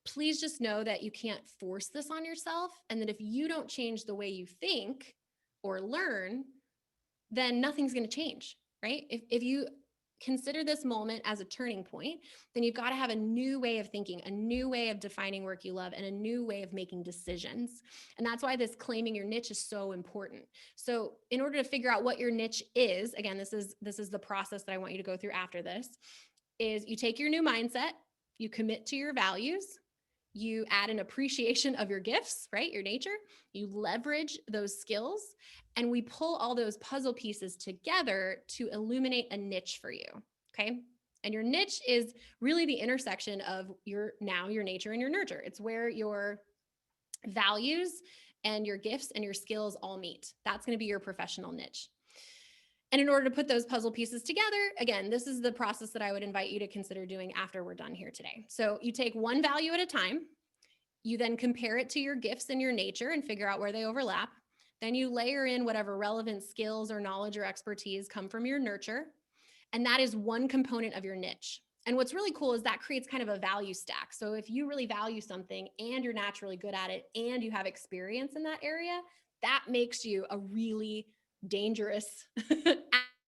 Speaker 2: please just know that you can't force this on yourself. And that if you don't change the way you think or learn, then nothing's going to change, right? If you consider this moment as a turning point, then you've got to have a new way of thinking, a new way of defining work you love, and a new way of making decisions. And that's why this claiming your niche is so important. So in order to figure out what your niche is, again, this is the process that I want you to go through after this, is you take your new mindset, you commit to your values, you add an appreciation of your gifts, right? Your nature, you leverage those skills, and we pull all those puzzle pieces together to illuminate a niche for you. Okay. And your niche is really the intersection of your nature and your nurture. It's where your values and your gifts and your skills all meet. That's going to be your professional niche. And in order to put those puzzle pieces together, again, this is the process that I would invite you to consider doing after we're done here today. So you take one value at a time. You then compare it to your gifts and your nature and figure out where they overlap. Then you layer in whatever relevant skills or knowledge or expertise come from your nurture. And that is one component of your niche. And what's really cool is that creates kind of a value stack. So if you really value something and you're naturally good at it and you have experience in that area, that makes you a really dangerous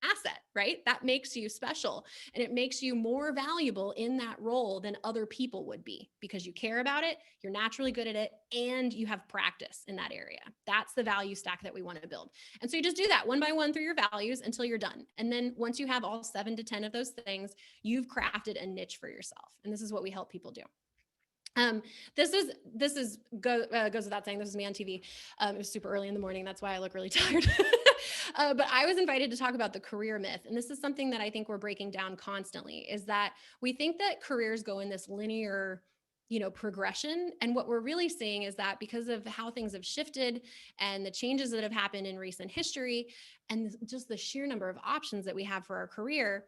Speaker 2: asset, right? That makes you special, and it makes you more valuable in that role than other people would be, because you care about it, you're naturally good at it, and you have practice in that area. That's the value stack that we want to build. And so you just do that one by one through your values until you're done. And then once you have all 7 to 10 of those things, you've crafted a niche for yourself. And this is what we help people do. This goes without saying. This is me on TV. It was super early in the morning. That's why I look really tired. But I was invited to talk about the career myth. And this is something that I think we're breaking down constantly, is that we think that careers go in this linear, progression. And what we're really seeing is that because of how things have shifted and the changes that have happened in recent history, and just the sheer number of options that we have for our career,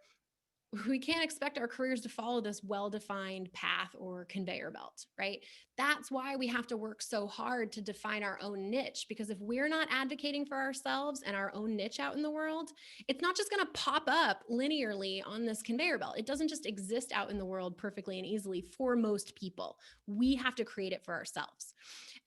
Speaker 2: we can't expect our careers to follow this well-defined path or conveyor belt, right? That's why we have to work so hard to define our own niche, because if we're not advocating for ourselves and our own niche out in the world, it's not just going to pop up linearly on this conveyor belt. It doesn't just exist out in the world perfectly and easily for most people. We have to create it for ourselves.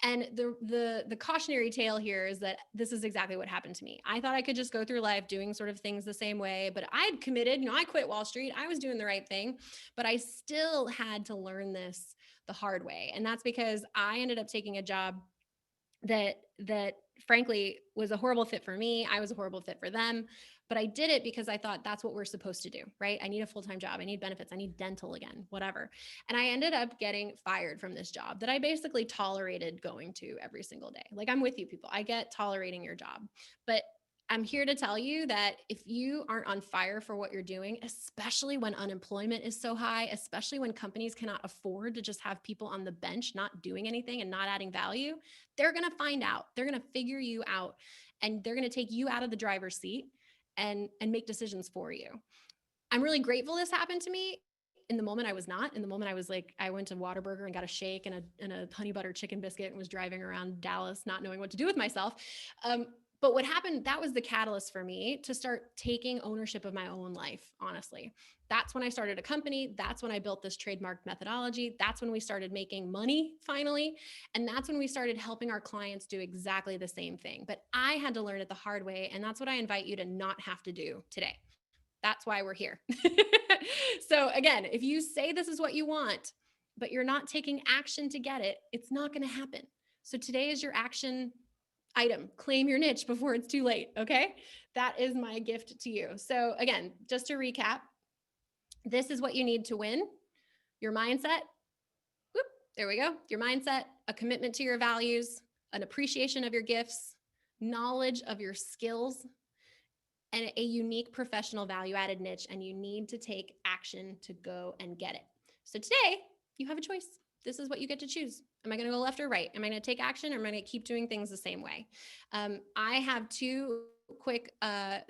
Speaker 2: And the cautionary tale here is that this is exactly what happened to me. I thought I could just go through life doing sort of things the same way, but I'd committed, I quit Wall Street. I was doing the right thing, but I still had to learn this the hard way. And that's because I ended up taking a job that frankly was a horrible fit for me. I was a horrible fit for them, but I did it because I thought that's what we're supposed to do, right? I need a full-time job. I need benefits. I need dental again, whatever. And I ended up getting fired from this job that I basically tolerated going to every single day. Like, I'm with you, people. I get tolerating your job, but I'm here to tell you that if you aren't on fire for what you're doing, especially when unemployment is so high, especially when companies cannot afford to just have people on the bench not doing anything and not adding value, they're going to find out. They're going to figure you out, and they're going to take you out of the driver's seat and make decisions for you. I'm really grateful this happened to me. In the moment, I was not. In the moment, I was like, I went to Whataburger and got a shake and a honey butter chicken biscuit and was driving around Dallas, not knowing what to do with myself. But what happened, that was the catalyst for me to start taking ownership of my own life, honestly. That's when I started a company. That's when I built this trademarked methodology. That's when we started making money finally. And that's when we started helping our clients do exactly the same thing. But I had to learn it the hard way. And that's what I invite you to not have to do today. That's why we're here. So again, if you say this is what you want, but you're not taking action to get it, it's not going to happen. So today is your action item. Claim your niche before it's too late. Okay. That is my gift to you. So again, just to recap, this is what you need to win. Your mindset. Whoop, there we go. Your mindset, a commitment to your values, an appreciation of your gifts, knowledge of your skills, and a unique professional value-added niche. And you need to take action to go and get it. So today you have a choice. This is what you get to choose. Am I going to go left or right? Am I going to take action, or am I going to keep doing things the same way? I have 2 quick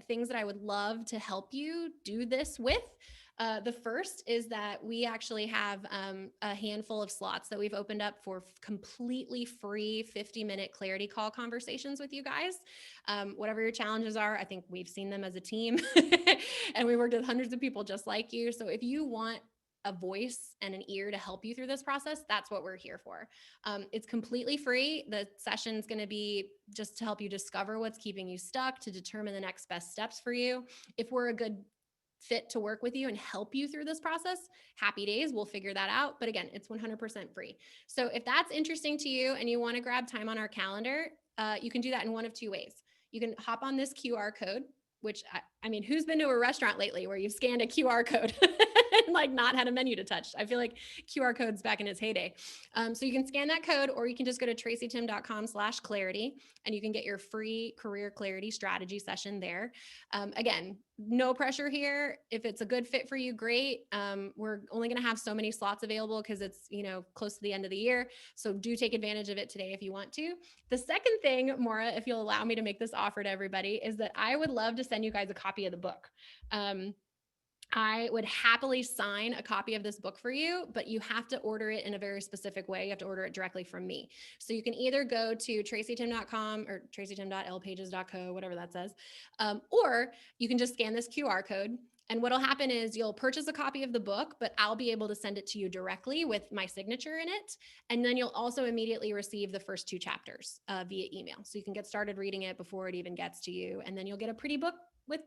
Speaker 2: things that I would love to help you do this with. The first is that we actually have a handful of slots that we've opened up for completely free 50-minute clarity call conversations with you guys. Whatever your challenges are, I think we've seen them as a team and we worked with hundreds of people just like you. So if you want a voice and an ear to help you through this process, that's what we're here for. It's completely free. The session's going to be just to help you discover what's keeping you stuck, to determine the next best steps for you. If we're a good fit to work with you and help you through this process, happy days, we'll figure that out. But again, it's 100% free. So if that's interesting to you and you want to grab time on our calendar, you can do that in one of two ways. You can hop on this QR code, which I mean, who's been to a restaurant lately where you've scanned a QR code and like not had a menu to touch? I feel like QR codes back in its heyday. So you can scan that code, or you can just go to tracytimm.com/clarity and you can get your free career clarity strategy session there. Again, no pressure here. If it's a good fit for you, great. We're only going to have so many slots available because it's, close to the end of the year. So do take advantage of it today if you want to. The second thing, Maura, if you'll allow me to make this offer to everybody, is that I would love to send you guys a copy of the book. I would happily sign a copy of this book for you, but you have to order it in a very specific way. You have to order it directly from me. So you can either go to tracytimm.com or tracytimm.lpages.co, whatever that says, or you can just scan this QR code. And what'll happen is you'll purchase a copy of the book, but I'll be able to send it to you directly with my signature in it. And then you'll also immediately receive the first 2 chapters via email. So you can get started reading it before it even gets to you. And then you'll get a pretty book with,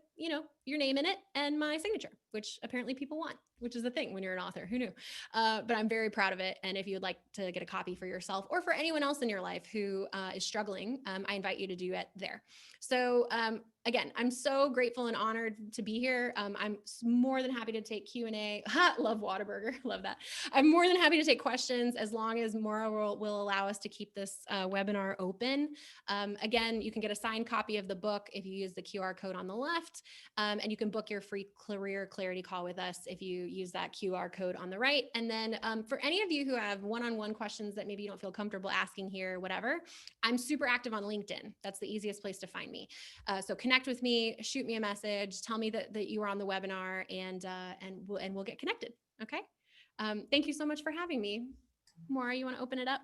Speaker 2: your name in it and my signature, which apparently people want, which is the thing when you're an author. Who knew? But I'm very proud of it. And if you would like to get a copy for yourself or for anyone else in your life who is struggling, I invite you to do it there. So again, I'm so grateful and honored to be here. I'm more than happy to take Q&A. Love Whataburger. Love that. I'm more than happy to take questions as long as Maura will allow us to keep this webinar open. Again, you can get a signed copy of the book if you use the QR code on the left, and you can book your free career clarity call with us if you use that QR code on the right. And then for any of you who have one-on-one questions that maybe you don't feel comfortable asking here, whatever, I'm super active on LinkedIn. That's the easiest place to find me. So connect with me, shoot me a message, tell me that you were on the webinar, and we'll get connected. Okay. Thank you so much for having me. Maura, you want to open it up?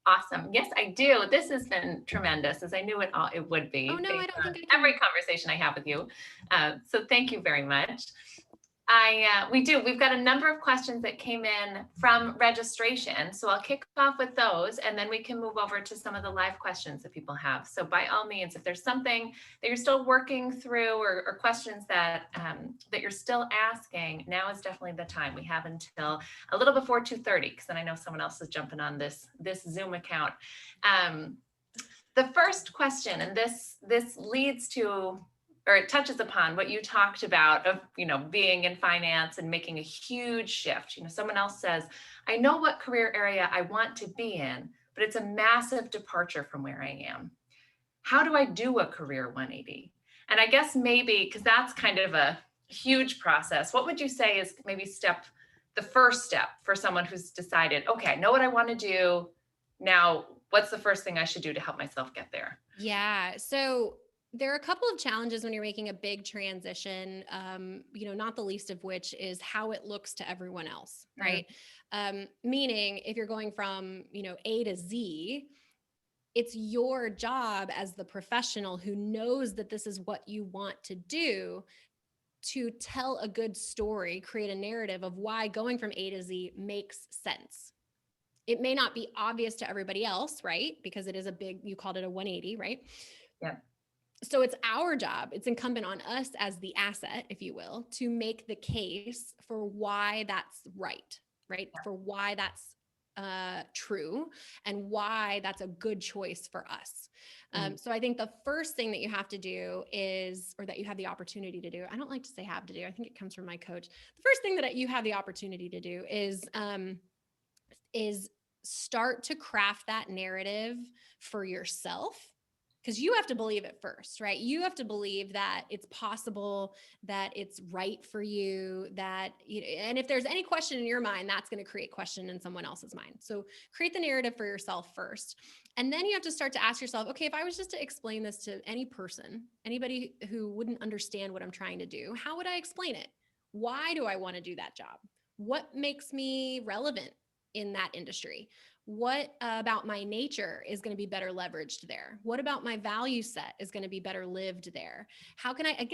Speaker 1: Awesome. Yes, I do. This has been tremendous, as I knew it would be.
Speaker 2: Oh, no, I don't think I can.
Speaker 1: Every conversation I have with you. So thank you very much. We've got a number of questions that came in from registration. So I'll kick off with those, and then we can move over to some of the live questions that people have. So by all means, if there's something that you're still working through or questions that you're still asking, now is definitely the time. We have until a little before 2:30, because then I know someone else is jumping on this Zoom account. The first question, and this leads to, or it touches upon what you talked about of, being in finance and making a huge shift. Someone else says, I know what career area I want to be in, but it's a massive departure from where I am. How do I do a career 180? And I guess maybe, because that's kind of a huge process, what would you say is maybe the first step for someone who's decided, okay, I know what I want to do. Now, what's the first thing I should do to help myself get there?
Speaker 2: Yeah. So there are a couple of challenges when you're making a big transition, not the least of which is how it looks to everyone else, right? Meaning if you're going from, A to Z, it's your job as the professional who knows that this is what you want to do to tell a good story, create a narrative of why going from A to Z makes sense. It may not be obvious to everybody else, right? Because it is you called it a 180, right?
Speaker 1: Yeah.
Speaker 2: So it's our job, it's incumbent on us as the asset, if you will, to make the case for why that's right? Yeah. For why that's true and why that's a good choice for us. So I think the first thing that you have to do is, or that you have the opportunity to do, I don't like to say have to do, I think it comes from my coach. The first thing that you have the opportunity to do is start to craft that narrative for yourself. Because you have to believe it first, right? You have to believe that it's possible, that it's right for you, and if there's any question in your mind, that's going to create question in someone else's mind. So create the narrative for yourself first. And then you have to start to ask yourself, okay, if I was just to explain this to any person, anybody who wouldn't understand what I'm trying to do, how would I explain it? Why do I want to do that job? What makes me relevant in that industry? What about my nature is going to be better leveraged there? What about my value set is going to be better lived there? How can I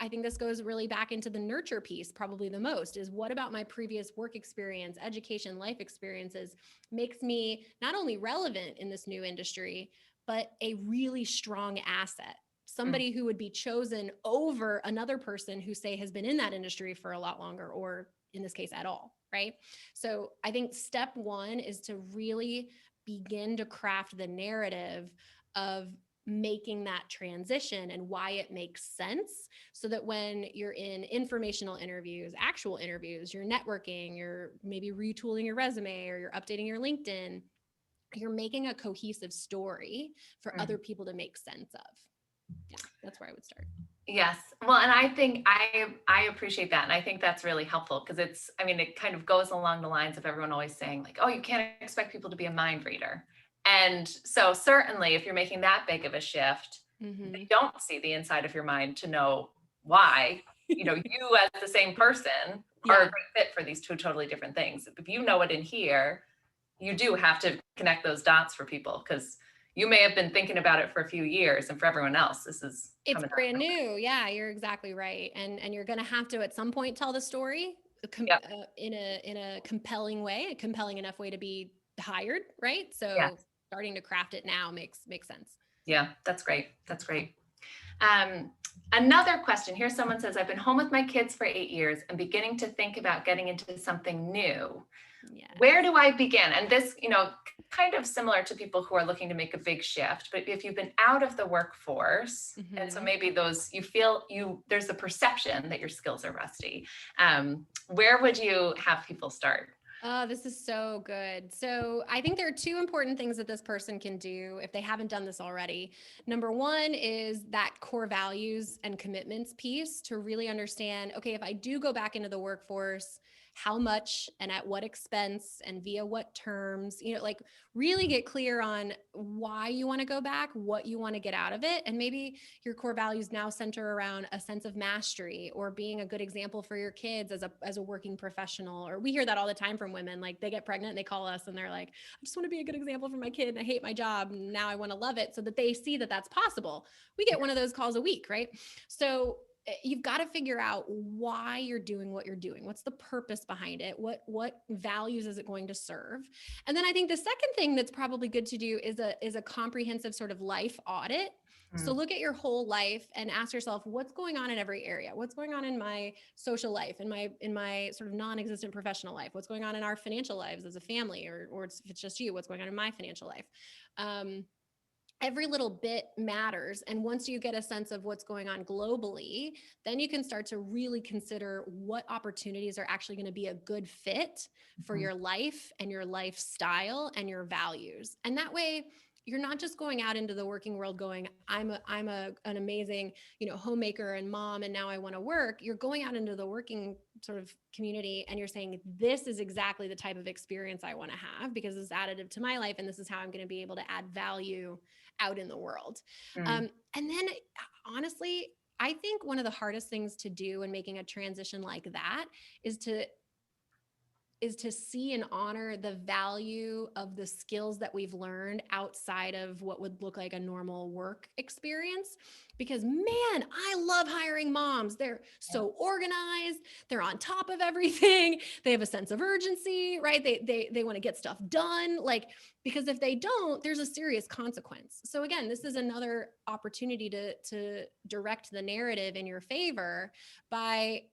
Speaker 2: think this goes really back into the nurture piece, probably the most, is what about my previous work experience, education, life experiences makes me not only relevant in this new industry, but a really strong asset. somebody who would be chosen over another person who say has been in that industry for a lot longer, or in this case at all, right? So I think step one is to really begin to craft the narrative of making that transition and why it makes sense, so that when you're in informational interviews, actual interviews, you're networking, you're maybe retooling your resume or you're updating your LinkedIn, you're making a cohesive story for other people to make sense of. Yeah, that's where I would start.
Speaker 1: Yes. Well, and I think I appreciate that. And I think that's really helpful because it kind of goes along the lines of everyone always saying like, oh, you can't expect people to be a mind reader. And so certainly if you're making that big of a shift, they don't see the inside of your mind to know why, you as the same person are a great fit for these two totally different things. If you know it in here, you do have to connect those dots for people because you may have been thinking about it for a few years, and for everyone else,
Speaker 2: It's brand new. Yeah, you're exactly right. And you're going to have to at some point tell the story in a compelling way, a compelling enough way to be hired, right? So starting to craft it now makes sense.
Speaker 1: Yeah, that's great. That's great. Another question here. Someone says, I've been home with my kids for 8 years and beginning to think about getting into something new. Yes. Where do I begin? And this, kind of similar to people who are looking to make a big shift, but if you've been out of the workforce, and so maybe there's a perception that your skills are rusty. Where would you have people start?
Speaker 2: Oh, this is so good. So I think there are two important things that this person can do if they haven't done this already. Number one is that core values and commitments piece, to really understand, okay, if I do go back into the workforce, how much and at what expense and via what terms, like really get clear on why you want to go back, what you want to get out of it. And maybe your core values now center around a sense of mastery or being a good example for your kids as a working professional. Or we hear that all the time from women, like they get pregnant and they call us and they're like, I just want to be a good example for my kid and I hate my job. And now I want to love it, so that they see that that's possible. We get one of those calls a week, right? So you've got to figure out why you're doing what you're doing. What's the purpose behind it? What values is it going to serve? And then I think the second thing that's probably good to do is a comprehensive sort of life audit. So look at your whole life and ask yourself, what's going on in every area? What's going on in my social life, in my sort of non-existent professional life? What's going on in our financial lives as a family, or if it's just you, what's going on in my financial life? Every little bit matters. And once you get a sense of what's going on globally, then you can start to really consider what opportunities are actually going to be a good fit for your life and your lifestyle and your values. And that way, you're not just going out into the working world going, I'm an amazing, homemaker and mom, and now I want to work. You're going out into the working sort of community and you're saying, this is exactly the type of experience I want to have because it's additive to my life. And this is how I'm going to be able to add value out in the world. And then honestly, I think one of the hardest things to do in making a transition like that is to see and honor the value of the skills that we've learned outside of what would look like a normal work experience. Because man, I love hiring moms. They're so organized. They're on top of everything. They have a sense of urgency, right? They want to get stuff done. Because if they don't, there's a serious consequence. So again, this is another opportunity to direct the narrative in your favor by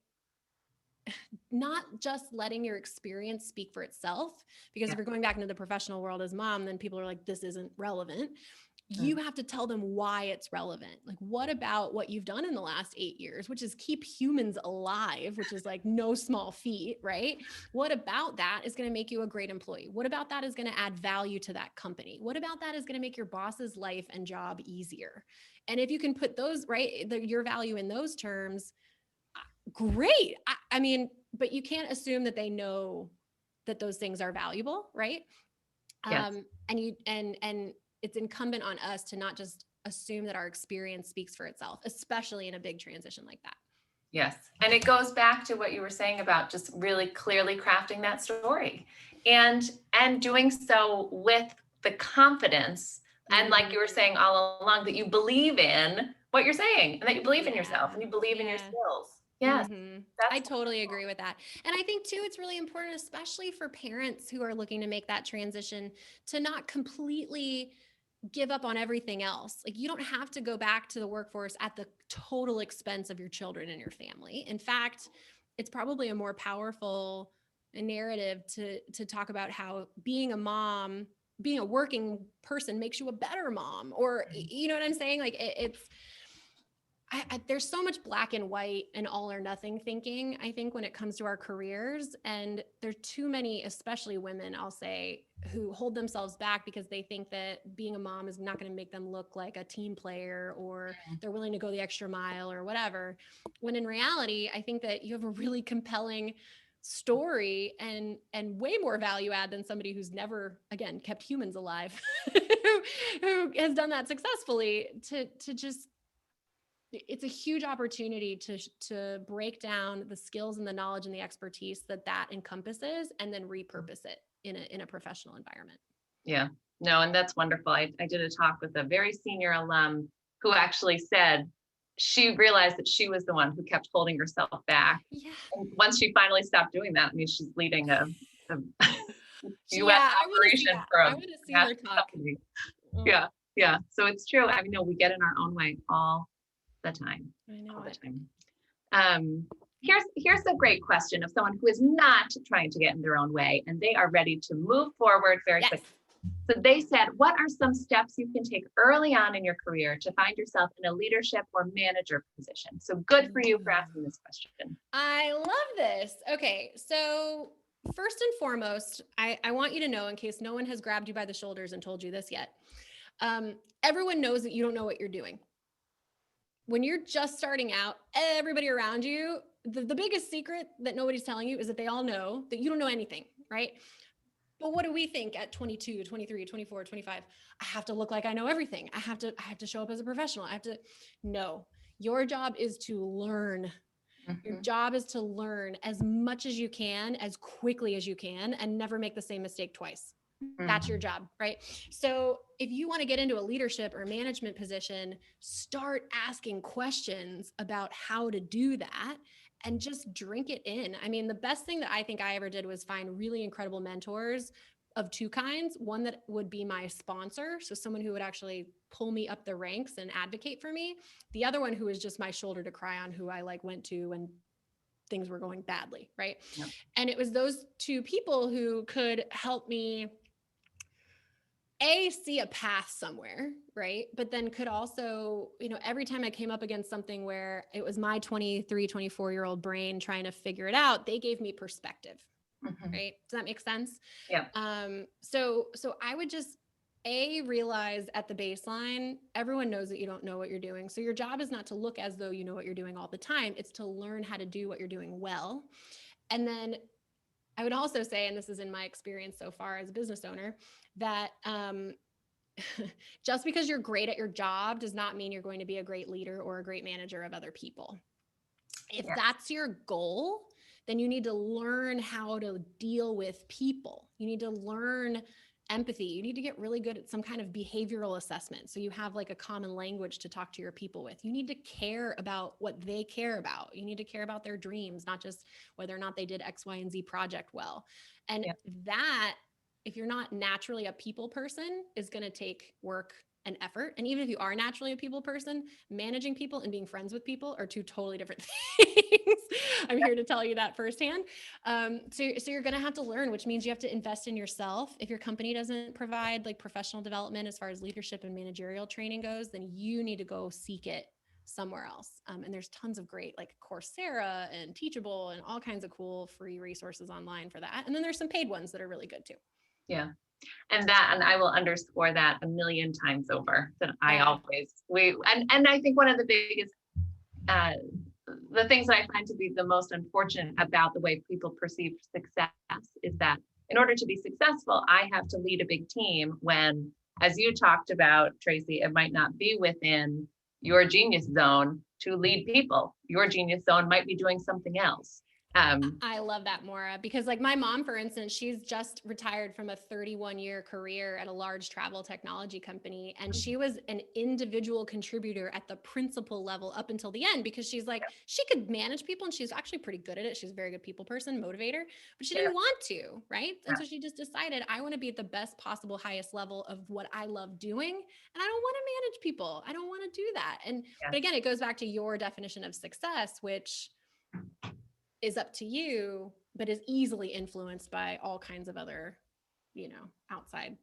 Speaker 2: not just letting your experience speak for itself, because if you're going back into the professional world as mom, then people are like, this isn't relevant. You have to tell them why it's relevant. Like, what about what you've done in the last 8 years, which is keep humans alive, which is like no small feat, right? What about that is going to make you a great employee? What about that is going to add value to that company? What about that is going to make your boss's life and job easier? And if you can put those, your value in those terms, great. I mean, but you can't assume that they know that those things are valuable, right? Yes. And it's incumbent on us to not just assume that our experience speaks for itself, especially in a big transition like that.
Speaker 1: Yes. And it goes back to what you were saying about just really clearly crafting that story and doing so with the confidence. And like you were saying all along, that you believe in what you're saying and that you believe in yourself and you believe in your skills. Yes.
Speaker 2: I totally agree with that. And I think too, it's really important, especially for parents who are looking to make that transition, to not completely give up on everything else. Like, you don't have to go back to the workforce at the total expense of your children and your family. In fact, it's probably a more powerful narrative to talk about how being a mom, being a working person makes you a better mom, or, you know what I'm saying? Like, there's so much black and white and all or nothing thinking, I think, when it comes to our careers. And there's too many, especially women, I'll say, who hold themselves back because they think that being a mom is not going to make them look like a team player, or they're willing to go the extra mile or whatever. When in reality, I think that you have a really compelling story and way more value add than somebody who's never, again, kept humans alive, who has done that successfully. To just, it's a huge opportunity to break down the skills and the knowledge and the expertise that encompasses, and then repurpose it in a professional environment.
Speaker 1: Yeah, no, and that's wonderful. I did a talk with a very senior alum who actually said she realized that she was the one who kept holding herself back.
Speaker 2: Yeah.
Speaker 1: And once she finally stopped doing that, I mean, she's leading a
Speaker 2: Yeah,
Speaker 1: US operation for
Speaker 2: I
Speaker 1: a
Speaker 2: want to see her talk.
Speaker 1: company. Yeah, yeah. So it's true. I mean, no, we get in our own way all the time.
Speaker 2: I know
Speaker 1: All the
Speaker 2: it.
Speaker 1: time. Here's a great question of someone who is not trying to get in their own way and they are ready to move forward very
Speaker 2: Yes.
Speaker 1: quickly. So they said, what are some steps you can take early on in your career to find yourself in a leadership or manager position? So good for you for asking this question.
Speaker 2: I love this. Okay, so first and foremost, I want you to know, in case no one has grabbed you by the shoulders and told you this yet, everyone knows that you don't know what you're doing. When you're just starting out, everybody around you, the biggest secret that nobody's telling you is that they all know that you don't know anything, right? But what do we think at 22, 23, 24, 25? I have to look like I know everything. I have to show up as a professional. No, your job is to learn. Your job is to learn as much as you can, as quickly as you can, and never make the same mistake twice. That's your job, right? So if you want to get into a leadership or management position, start asking questions about how to do that and just drink it in. I mean, the best thing that I think I ever did was find really incredible mentors of two kinds. One that would be my sponsor, so someone who would actually pull me up the ranks and advocate for me. The other one who was just my shoulder to cry on, who I went to when things were going badly, right? Yep. And it was those two people who could help me see a path somewhere, right? But then could also, every time I came up against something where it was my 23, 24-year-old brain trying to figure it out, they gave me perspective, right? Does that make sense?
Speaker 1: Yeah.
Speaker 2: So I would just realize at the baseline, everyone knows that you don't know what you're doing. So your job is not to look as though you know what you're doing all the time. It's to learn how to do what you're doing well. And then I would also say, and this is in my experience so far as a business owner, that just because you're great at your job does not mean you're going to be a great leader or a great manager of other people. If that's your goal, then you need to learn how to deal with people. You need to learn empathy. You need to get really good at some kind of behavioral assessment, so you have a common language to talk to your people with. You need to care about what they care about. You need to care about their dreams, not just whether or not they did X, Y, and Z project well. And that, if you're not naturally a people person, is going to take work and effort. And even if you are naturally a people person, managing people and being friends with people are two totally different things. I'm here to tell you that firsthand. So you're going to have to learn, which means you have to invest in yourself. If your company doesn't provide professional development as far as leadership and managerial training goes, then you need to go seek it somewhere else. And there's tons of great Coursera and Teachable and all kinds of cool free resources online for that. And then there's some paid ones that are really good too.
Speaker 1: Yeah. And I will underscore that a million times over, that I always, and I think one of the biggest, the things that I find to be the most unfortunate about the way people perceive success is that in order to be successful, I have to lead a big team when, as you talked about, Tracy, it might not be within your genius zone to lead people. Your genius zone might be doing something else.
Speaker 2: I love that, Maura, because like my mom, for instance, she's just retired from a 31-year career at a large travel technology company. And she was an individual contributor at the principal level up until the end, because she's like, she could manage people and she's actually pretty good at it. She's a very good people person, motivator, but she didn't want to, right? And so she just decided, I want to be at the best possible, highest level of what I love doing. And I don't want to manage people. I don't want to do that. And, but again, it goes back to your definition of success, which is up to you, but is easily influenced by all kinds of other, outside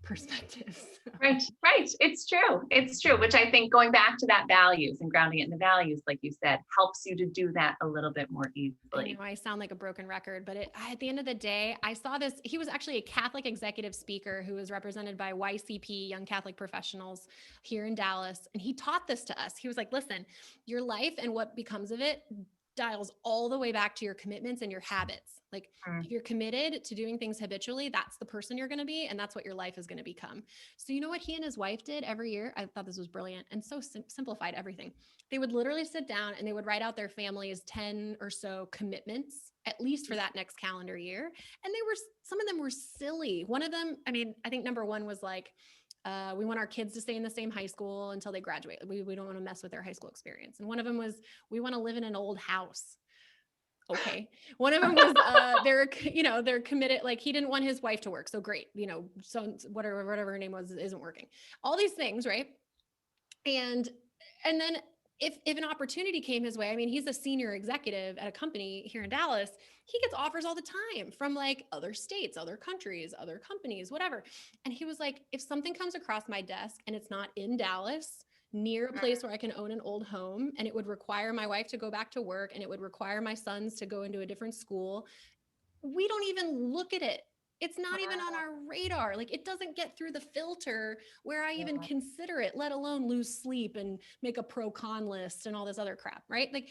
Speaker 2: perspectives.
Speaker 1: Right. It's true. Which I think, going back to that values and grounding it in the values, like you said, helps you to do that a little bit more easily.
Speaker 2: I sound like a broken record, but at the end of the day, I saw this. He was actually a Catholic executive speaker who was represented by YCP, Young Catholic Professionals, here in Dallas. And he taught this to us. He was like, listen, your life and what becomes of it dials all the way back to your commitments and your habits. Like if you're committed to doing things habitually, that's the person you're going to be. And that's what your life is going to become. So you know what he and his wife did every year? I thought this was brilliant and so simplified everything. They would literally sit down and they would write out their family's 10 or so commitments, at least for that next calendar year. And some of them were silly. One of them, I think number one was like, we want our kids to stay in the same high school until they graduate. We don't want to mess with their high school experience. And one of them was, we want to live in an old house. Okay. One of them was, they're committed. Like he didn't want his wife to work. So great. So whatever her name was, isn't working. All these things. Right. And then if an opportunity came his way, he's a senior executive at a company here in Dallas. He gets offers all the time from like other states, other countries, other companies, whatever. And he was like, if something comes across my desk and it's not in Dallas, near a place where I can own an old home, and it would require my wife to go back to work, and it would require my sons to go into a different school, we don't even look at it. It's not even on our radar. Like it doesn't get through the filter where I even consider it, let alone lose sleep and make a pro con list and all this other crap. Right. Like,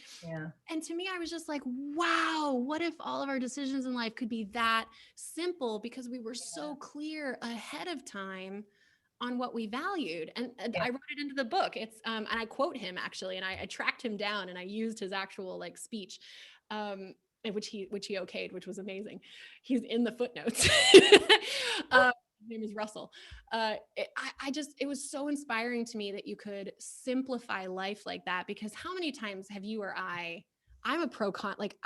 Speaker 2: and to me, I was just like, wow, what if all of our decisions in life could be that simple because we were so clear ahead of time on what we valued. And I wrote it into the book. It's, and I quote him actually, and I tracked him down and I used his actual like speech, which he okayed, which was amazing. He's in the footnotes. His name is Russell. It was so inspiring to me that you could simplify life like that, because how many times have you or I'm a pro con, like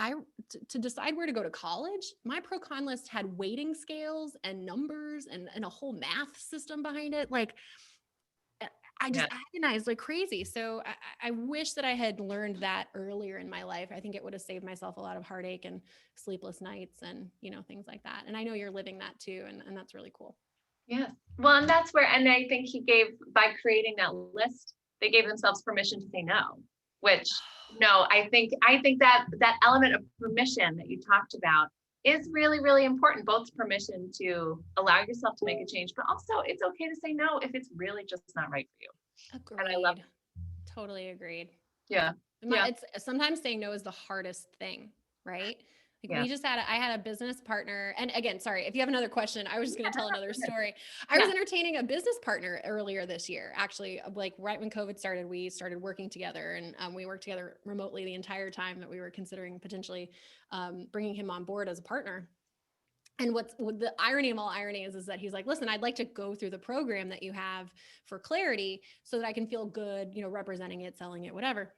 Speaker 2: to decide where to go to college, my pro con list had weighting scales and numbers and a whole math system behind it. Like I just agonized like crazy. So I wish that I had learned that earlier in my life. I think it would have saved myself a lot of heartache and sleepless nights and, things like that. And I know you're living that too. And that's really cool.
Speaker 1: Yes. Well, and that's where, and I think by creating that list, they gave themselves permission to say no, which no, I think that element of permission that you talked about is really, really important, both permission to allow yourself to make a change, but also it's okay to say no if it's really just not right for you.
Speaker 2: Agreed.
Speaker 1: And I love it.
Speaker 2: Totally agreed.
Speaker 1: Yeah.
Speaker 2: It's sometimes saying no is the hardest thing, right? Like I had a business partner, and again, sorry, if you have another question, I was just going to tell another story. I was entertaining a business partner earlier this year, actually, like right when COVID started, we started working together, and we worked together remotely the entire time that we were considering potentially bringing him on board as a partner. And what the irony of all irony is that he's like, listen, I'd like to go through the program that you have for Clarity so that I can feel good, representing it, selling it, whatever.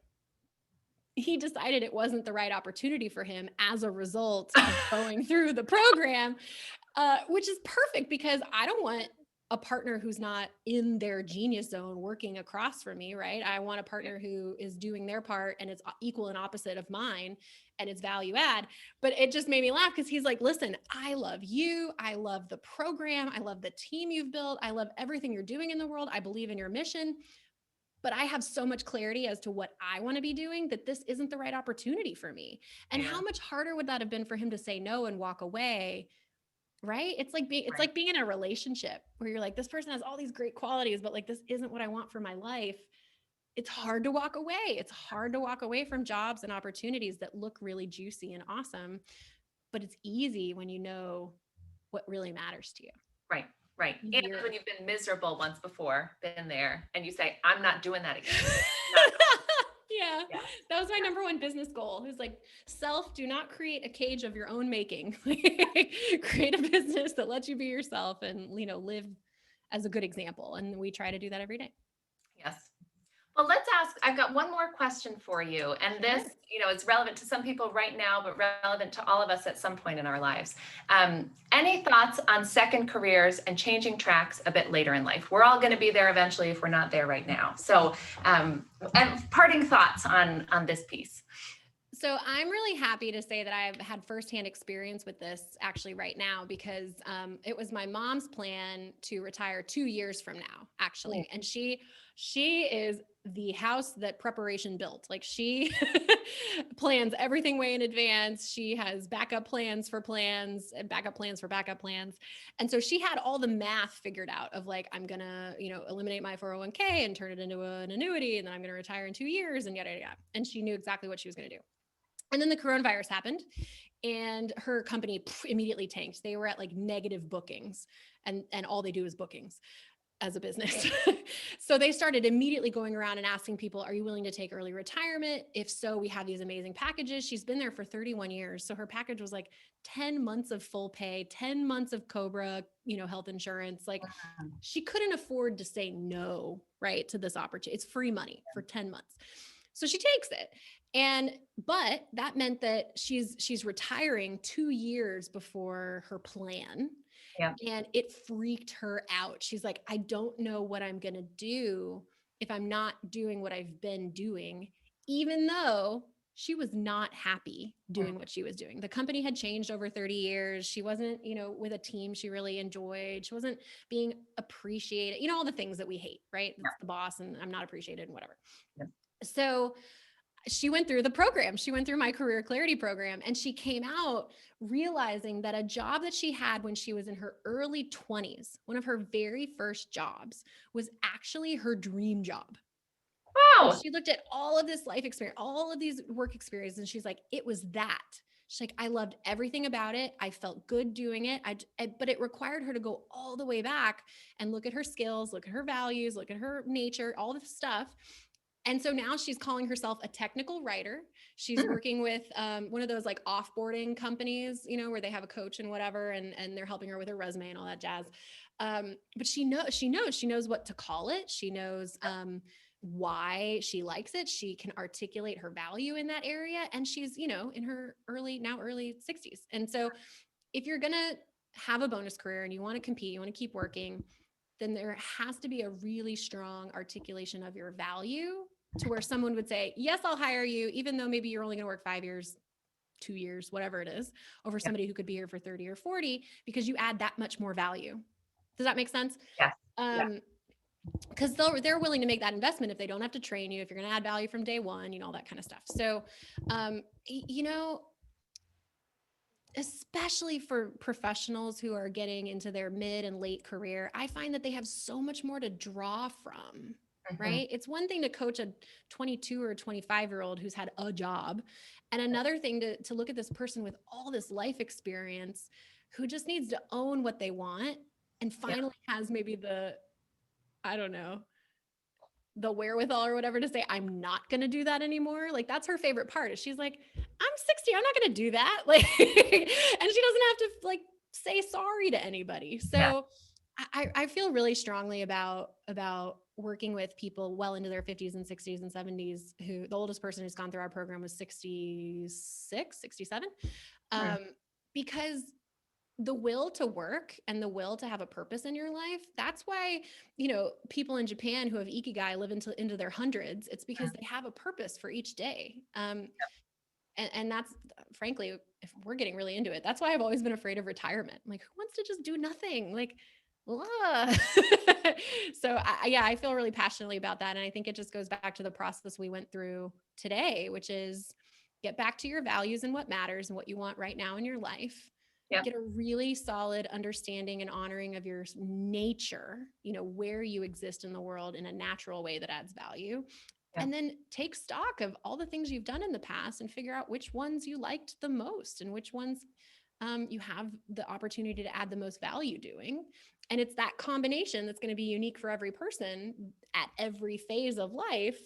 Speaker 2: He decided it wasn't the right opportunity for him as a result of going through the program, which is perfect because I don't want a partner who's not in their genius zone working across from me, right? I want a partner who is doing their part and it's equal and opposite of mine and it's value add. But it just made me laugh because he's like, listen, I love you. I love the program. I love the team you've built. I love everything you're doing in the world. I believe in your mission. But I have so much clarity as to what I want to be doing that this isn't the right opportunity for me. And how much harder would that have been for him to say no and walk away? Right? It's like being in a relationship where you're like, this person has all these great qualities, but like, this isn't what I want for my life. It's hard to walk away. It's hard to walk away from jobs and opportunities that look really juicy and awesome, but it's easy when you know what really matters to you.
Speaker 1: Right. And when you've been miserable once before, been there, and you say, I'm not doing that again.
Speaker 2: Yeah,
Speaker 1: Yeah.
Speaker 2: that was my number one business goal. Is like do not create a cage of your own making. Create a business that lets you be yourself and, live as a good example. And we try to do that every day.
Speaker 1: Yes. Well, let's ask, I've got one more question for you. And
Speaker 2: Sure.
Speaker 1: this, is relevant to some people right now, but relevant to all of us at some point in our lives. Any thoughts on second careers and changing tracks a bit later in life? We're all going to be there eventually if we're not there right now. So, and parting thoughts on this piece.
Speaker 2: So I'm really happy to say that I've had firsthand experience with this actually right now, because it was my mom's plan to retire 2 years from now, actually. And she is the house that preparation built. Like, she plans everything way in advance. She has backup plans for plans and backup plans for backup plans. And so she had all the math figured out of like, I'm going to, eliminate my 401k and turn it into an annuity. And then I'm going to retire in 2 years and yada, yada, yada. And she knew exactly what she was going to do. And then the coronavirus happened and her company immediately tanked. They were at like negative bookings, and all they do is bookings as a business. So they started immediately going around and asking people, are you willing to take early retirement? If so, we have these amazing packages. She's been there for 31 years. So her package was like 10 months of full pay, 10 months of Cobra, health insurance. Like, she couldn't afford to say no, right, to this opportunity. It's free money for 10 months. So she takes it. But that meant that she's retiring 2 years before her plan.
Speaker 1: Yeah.
Speaker 2: And it freaked her out. She's like, I don't know what I'm going to do if I'm not doing what I've been doing, even though she was not happy doing what she was doing. The company had changed over 30 years. She wasn't, with a team she really enjoyed. She wasn't being appreciated, all the things that we hate, right? It's the boss and I'm not appreciated and whatever.
Speaker 1: Yeah.
Speaker 2: So she went through the program. She went through my career clarity program, and she came out realizing that a job that she had when she was in her early 20s, one of her very first jobs, was actually her dream job.
Speaker 1: Wow.
Speaker 2: She looked at all of this life experience, all of these work experiences, and she's like, it was that. She's like, I loved everything about it. I felt good doing it. But it required her to go all the way back and look at her skills, look at her values, look at her nature, all this stuff. And so now she's calling herself a technical writer. She's working with one of those like offboarding companies, where they have a coach and whatever, and they're helping her with her resume and all that jazz. But she knows what to call it. She knows why she likes it. She can articulate her value in that area. And she's, in her early 60s. And so if you're going to have a bonus career and you want to compete, you want to keep working, then there has to be a really strong articulation of your value to where someone would say, yes, I'll hire you, even though maybe you're only going to work 5 years, 2 years, whatever it is, over somebody who could be here for 30 or 40, because you add that much more value. Does that make sense?
Speaker 1: Yes.
Speaker 2: Because they're willing to make that investment if they don't have to train you, if you're going to add value from day one, all that kind of stuff. So, especially for professionals who are getting into their mid and late career, I find that they have so much more to draw from, right? It's one thing to coach a 22 or 25-year-old who's had a job, and another thing to look at this person with all this life experience who just needs to own what they want and finally has maybe the wherewithal or whatever to say, I'm not going to do that anymore. Like, that's her favorite part, is she's like, I'm 60. I'm not going to do that. Like, and she doesn't have to like say sorry to anybody. So I feel really strongly about working with people well into their 50s and 60s and 70s, who the oldest person who's gone through our program was 66, 67. Because the will to work and the will to have a purpose in your life, that's why, people in Japan who have ikigai live into their hundreds. It's because they have a purpose for each day. And that's, frankly, if we're getting really into it, that's why I've always been afraid of retirement. I'm like, who wants to just do nothing? Like, so I feel really passionately about that. And I think it just goes back to the process we went through today, which is get back to your values and what matters and what you want right now in your life. Get a really solid understanding and honoring of your nature, where you exist in the world in a natural way that adds value. And then take stock of all the things you've done in the past and figure out which ones you liked the most and which ones you have the opportunity to add the most value doing. And it's that combination that's going to be unique for every person at every phase of life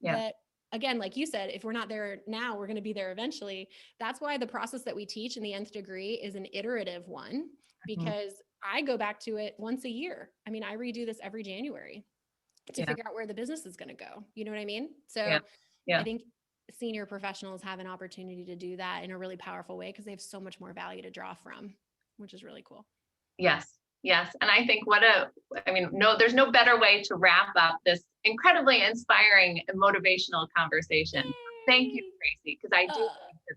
Speaker 2: that again, like you said, if we're not there now, we're going to be there eventually. That's why the process that we teach in the Nth Degree is an iterative one,
Speaker 1: Mhm.
Speaker 2: because I go back to it once a year. I mean, I redo this every January to
Speaker 1: Yeah,
Speaker 2: figure out where the business is going to go. You know what I mean?
Speaker 1: yeah,
Speaker 2: So I
Speaker 1: yeah.
Speaker 2: think senior professionals have an opportunity to do that in a really powerful way because they have so much more value to draw from, which is really cool.
Speaker 1: Yes, yes. And I think I mean, no, there's no better way to wrap up this incredibly inspiring and motivational conversation. Thank you,
Speaker 2: Yay!
Speaker 1: Tracy, because I do
Speaker 2: Uh,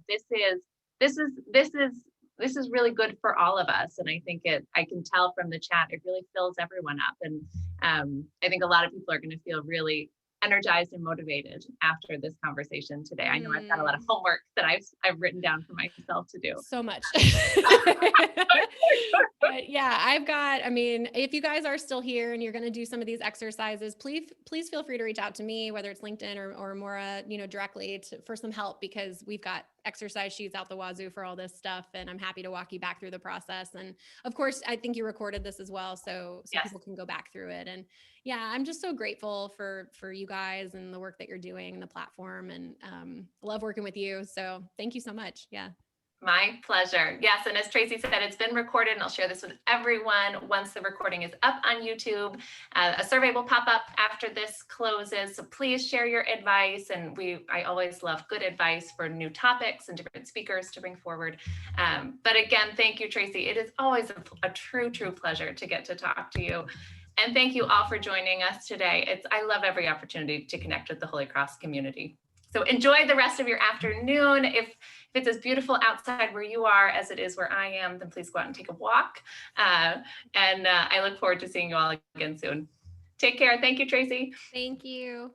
Speaker 1: think that this is really good for all of us. And I think I can tell from the chat, it really fills everyone up. And I think a lot of people are going to feel really energized and motivated after this conversation today. I know I've got a lot of homework that I've written down for myself to do.
Speaker 2: so much. But yeah, I mean, if you guys are still here and you're going to do some of these exercises, please feel free to reach out to me, whether it's LinkedIn or Maura, directly for some help, because we've got exercise sheets out the wazoo for all this stuff. And I'm happy to walk you back through the process. And of course, I think you recorded this as well. So
Speaker 1: Yes.
Speaker 2: people can go back through it. And yeah, I'm just so grateful for you guys and the work that you're doing, the platform, and love working with you. So thank you so much. Yeah.
Speaker 1: My pleasure. Yes, and as Tracy said, it's been recorded, and I'll share this with everyone once the recording is up on YouTube. A survey will pop up after this closes, so please share your advice. And I always love good advice for new topics and different speakers to bring forward. But again, thank you, Tracy. It is always a true pleasure to get to talk to you. And thank you all for joining us today. I love every opportunity to connect with the Holy Cross community. So enjoy the rest of your afternoon. If it's as beautiful outside where you are as it is where I am, then please go out and take a walk. And I look forward to seeing you all again soon. Take care. Thank you, Tracy.
Speaker 2: Thank you.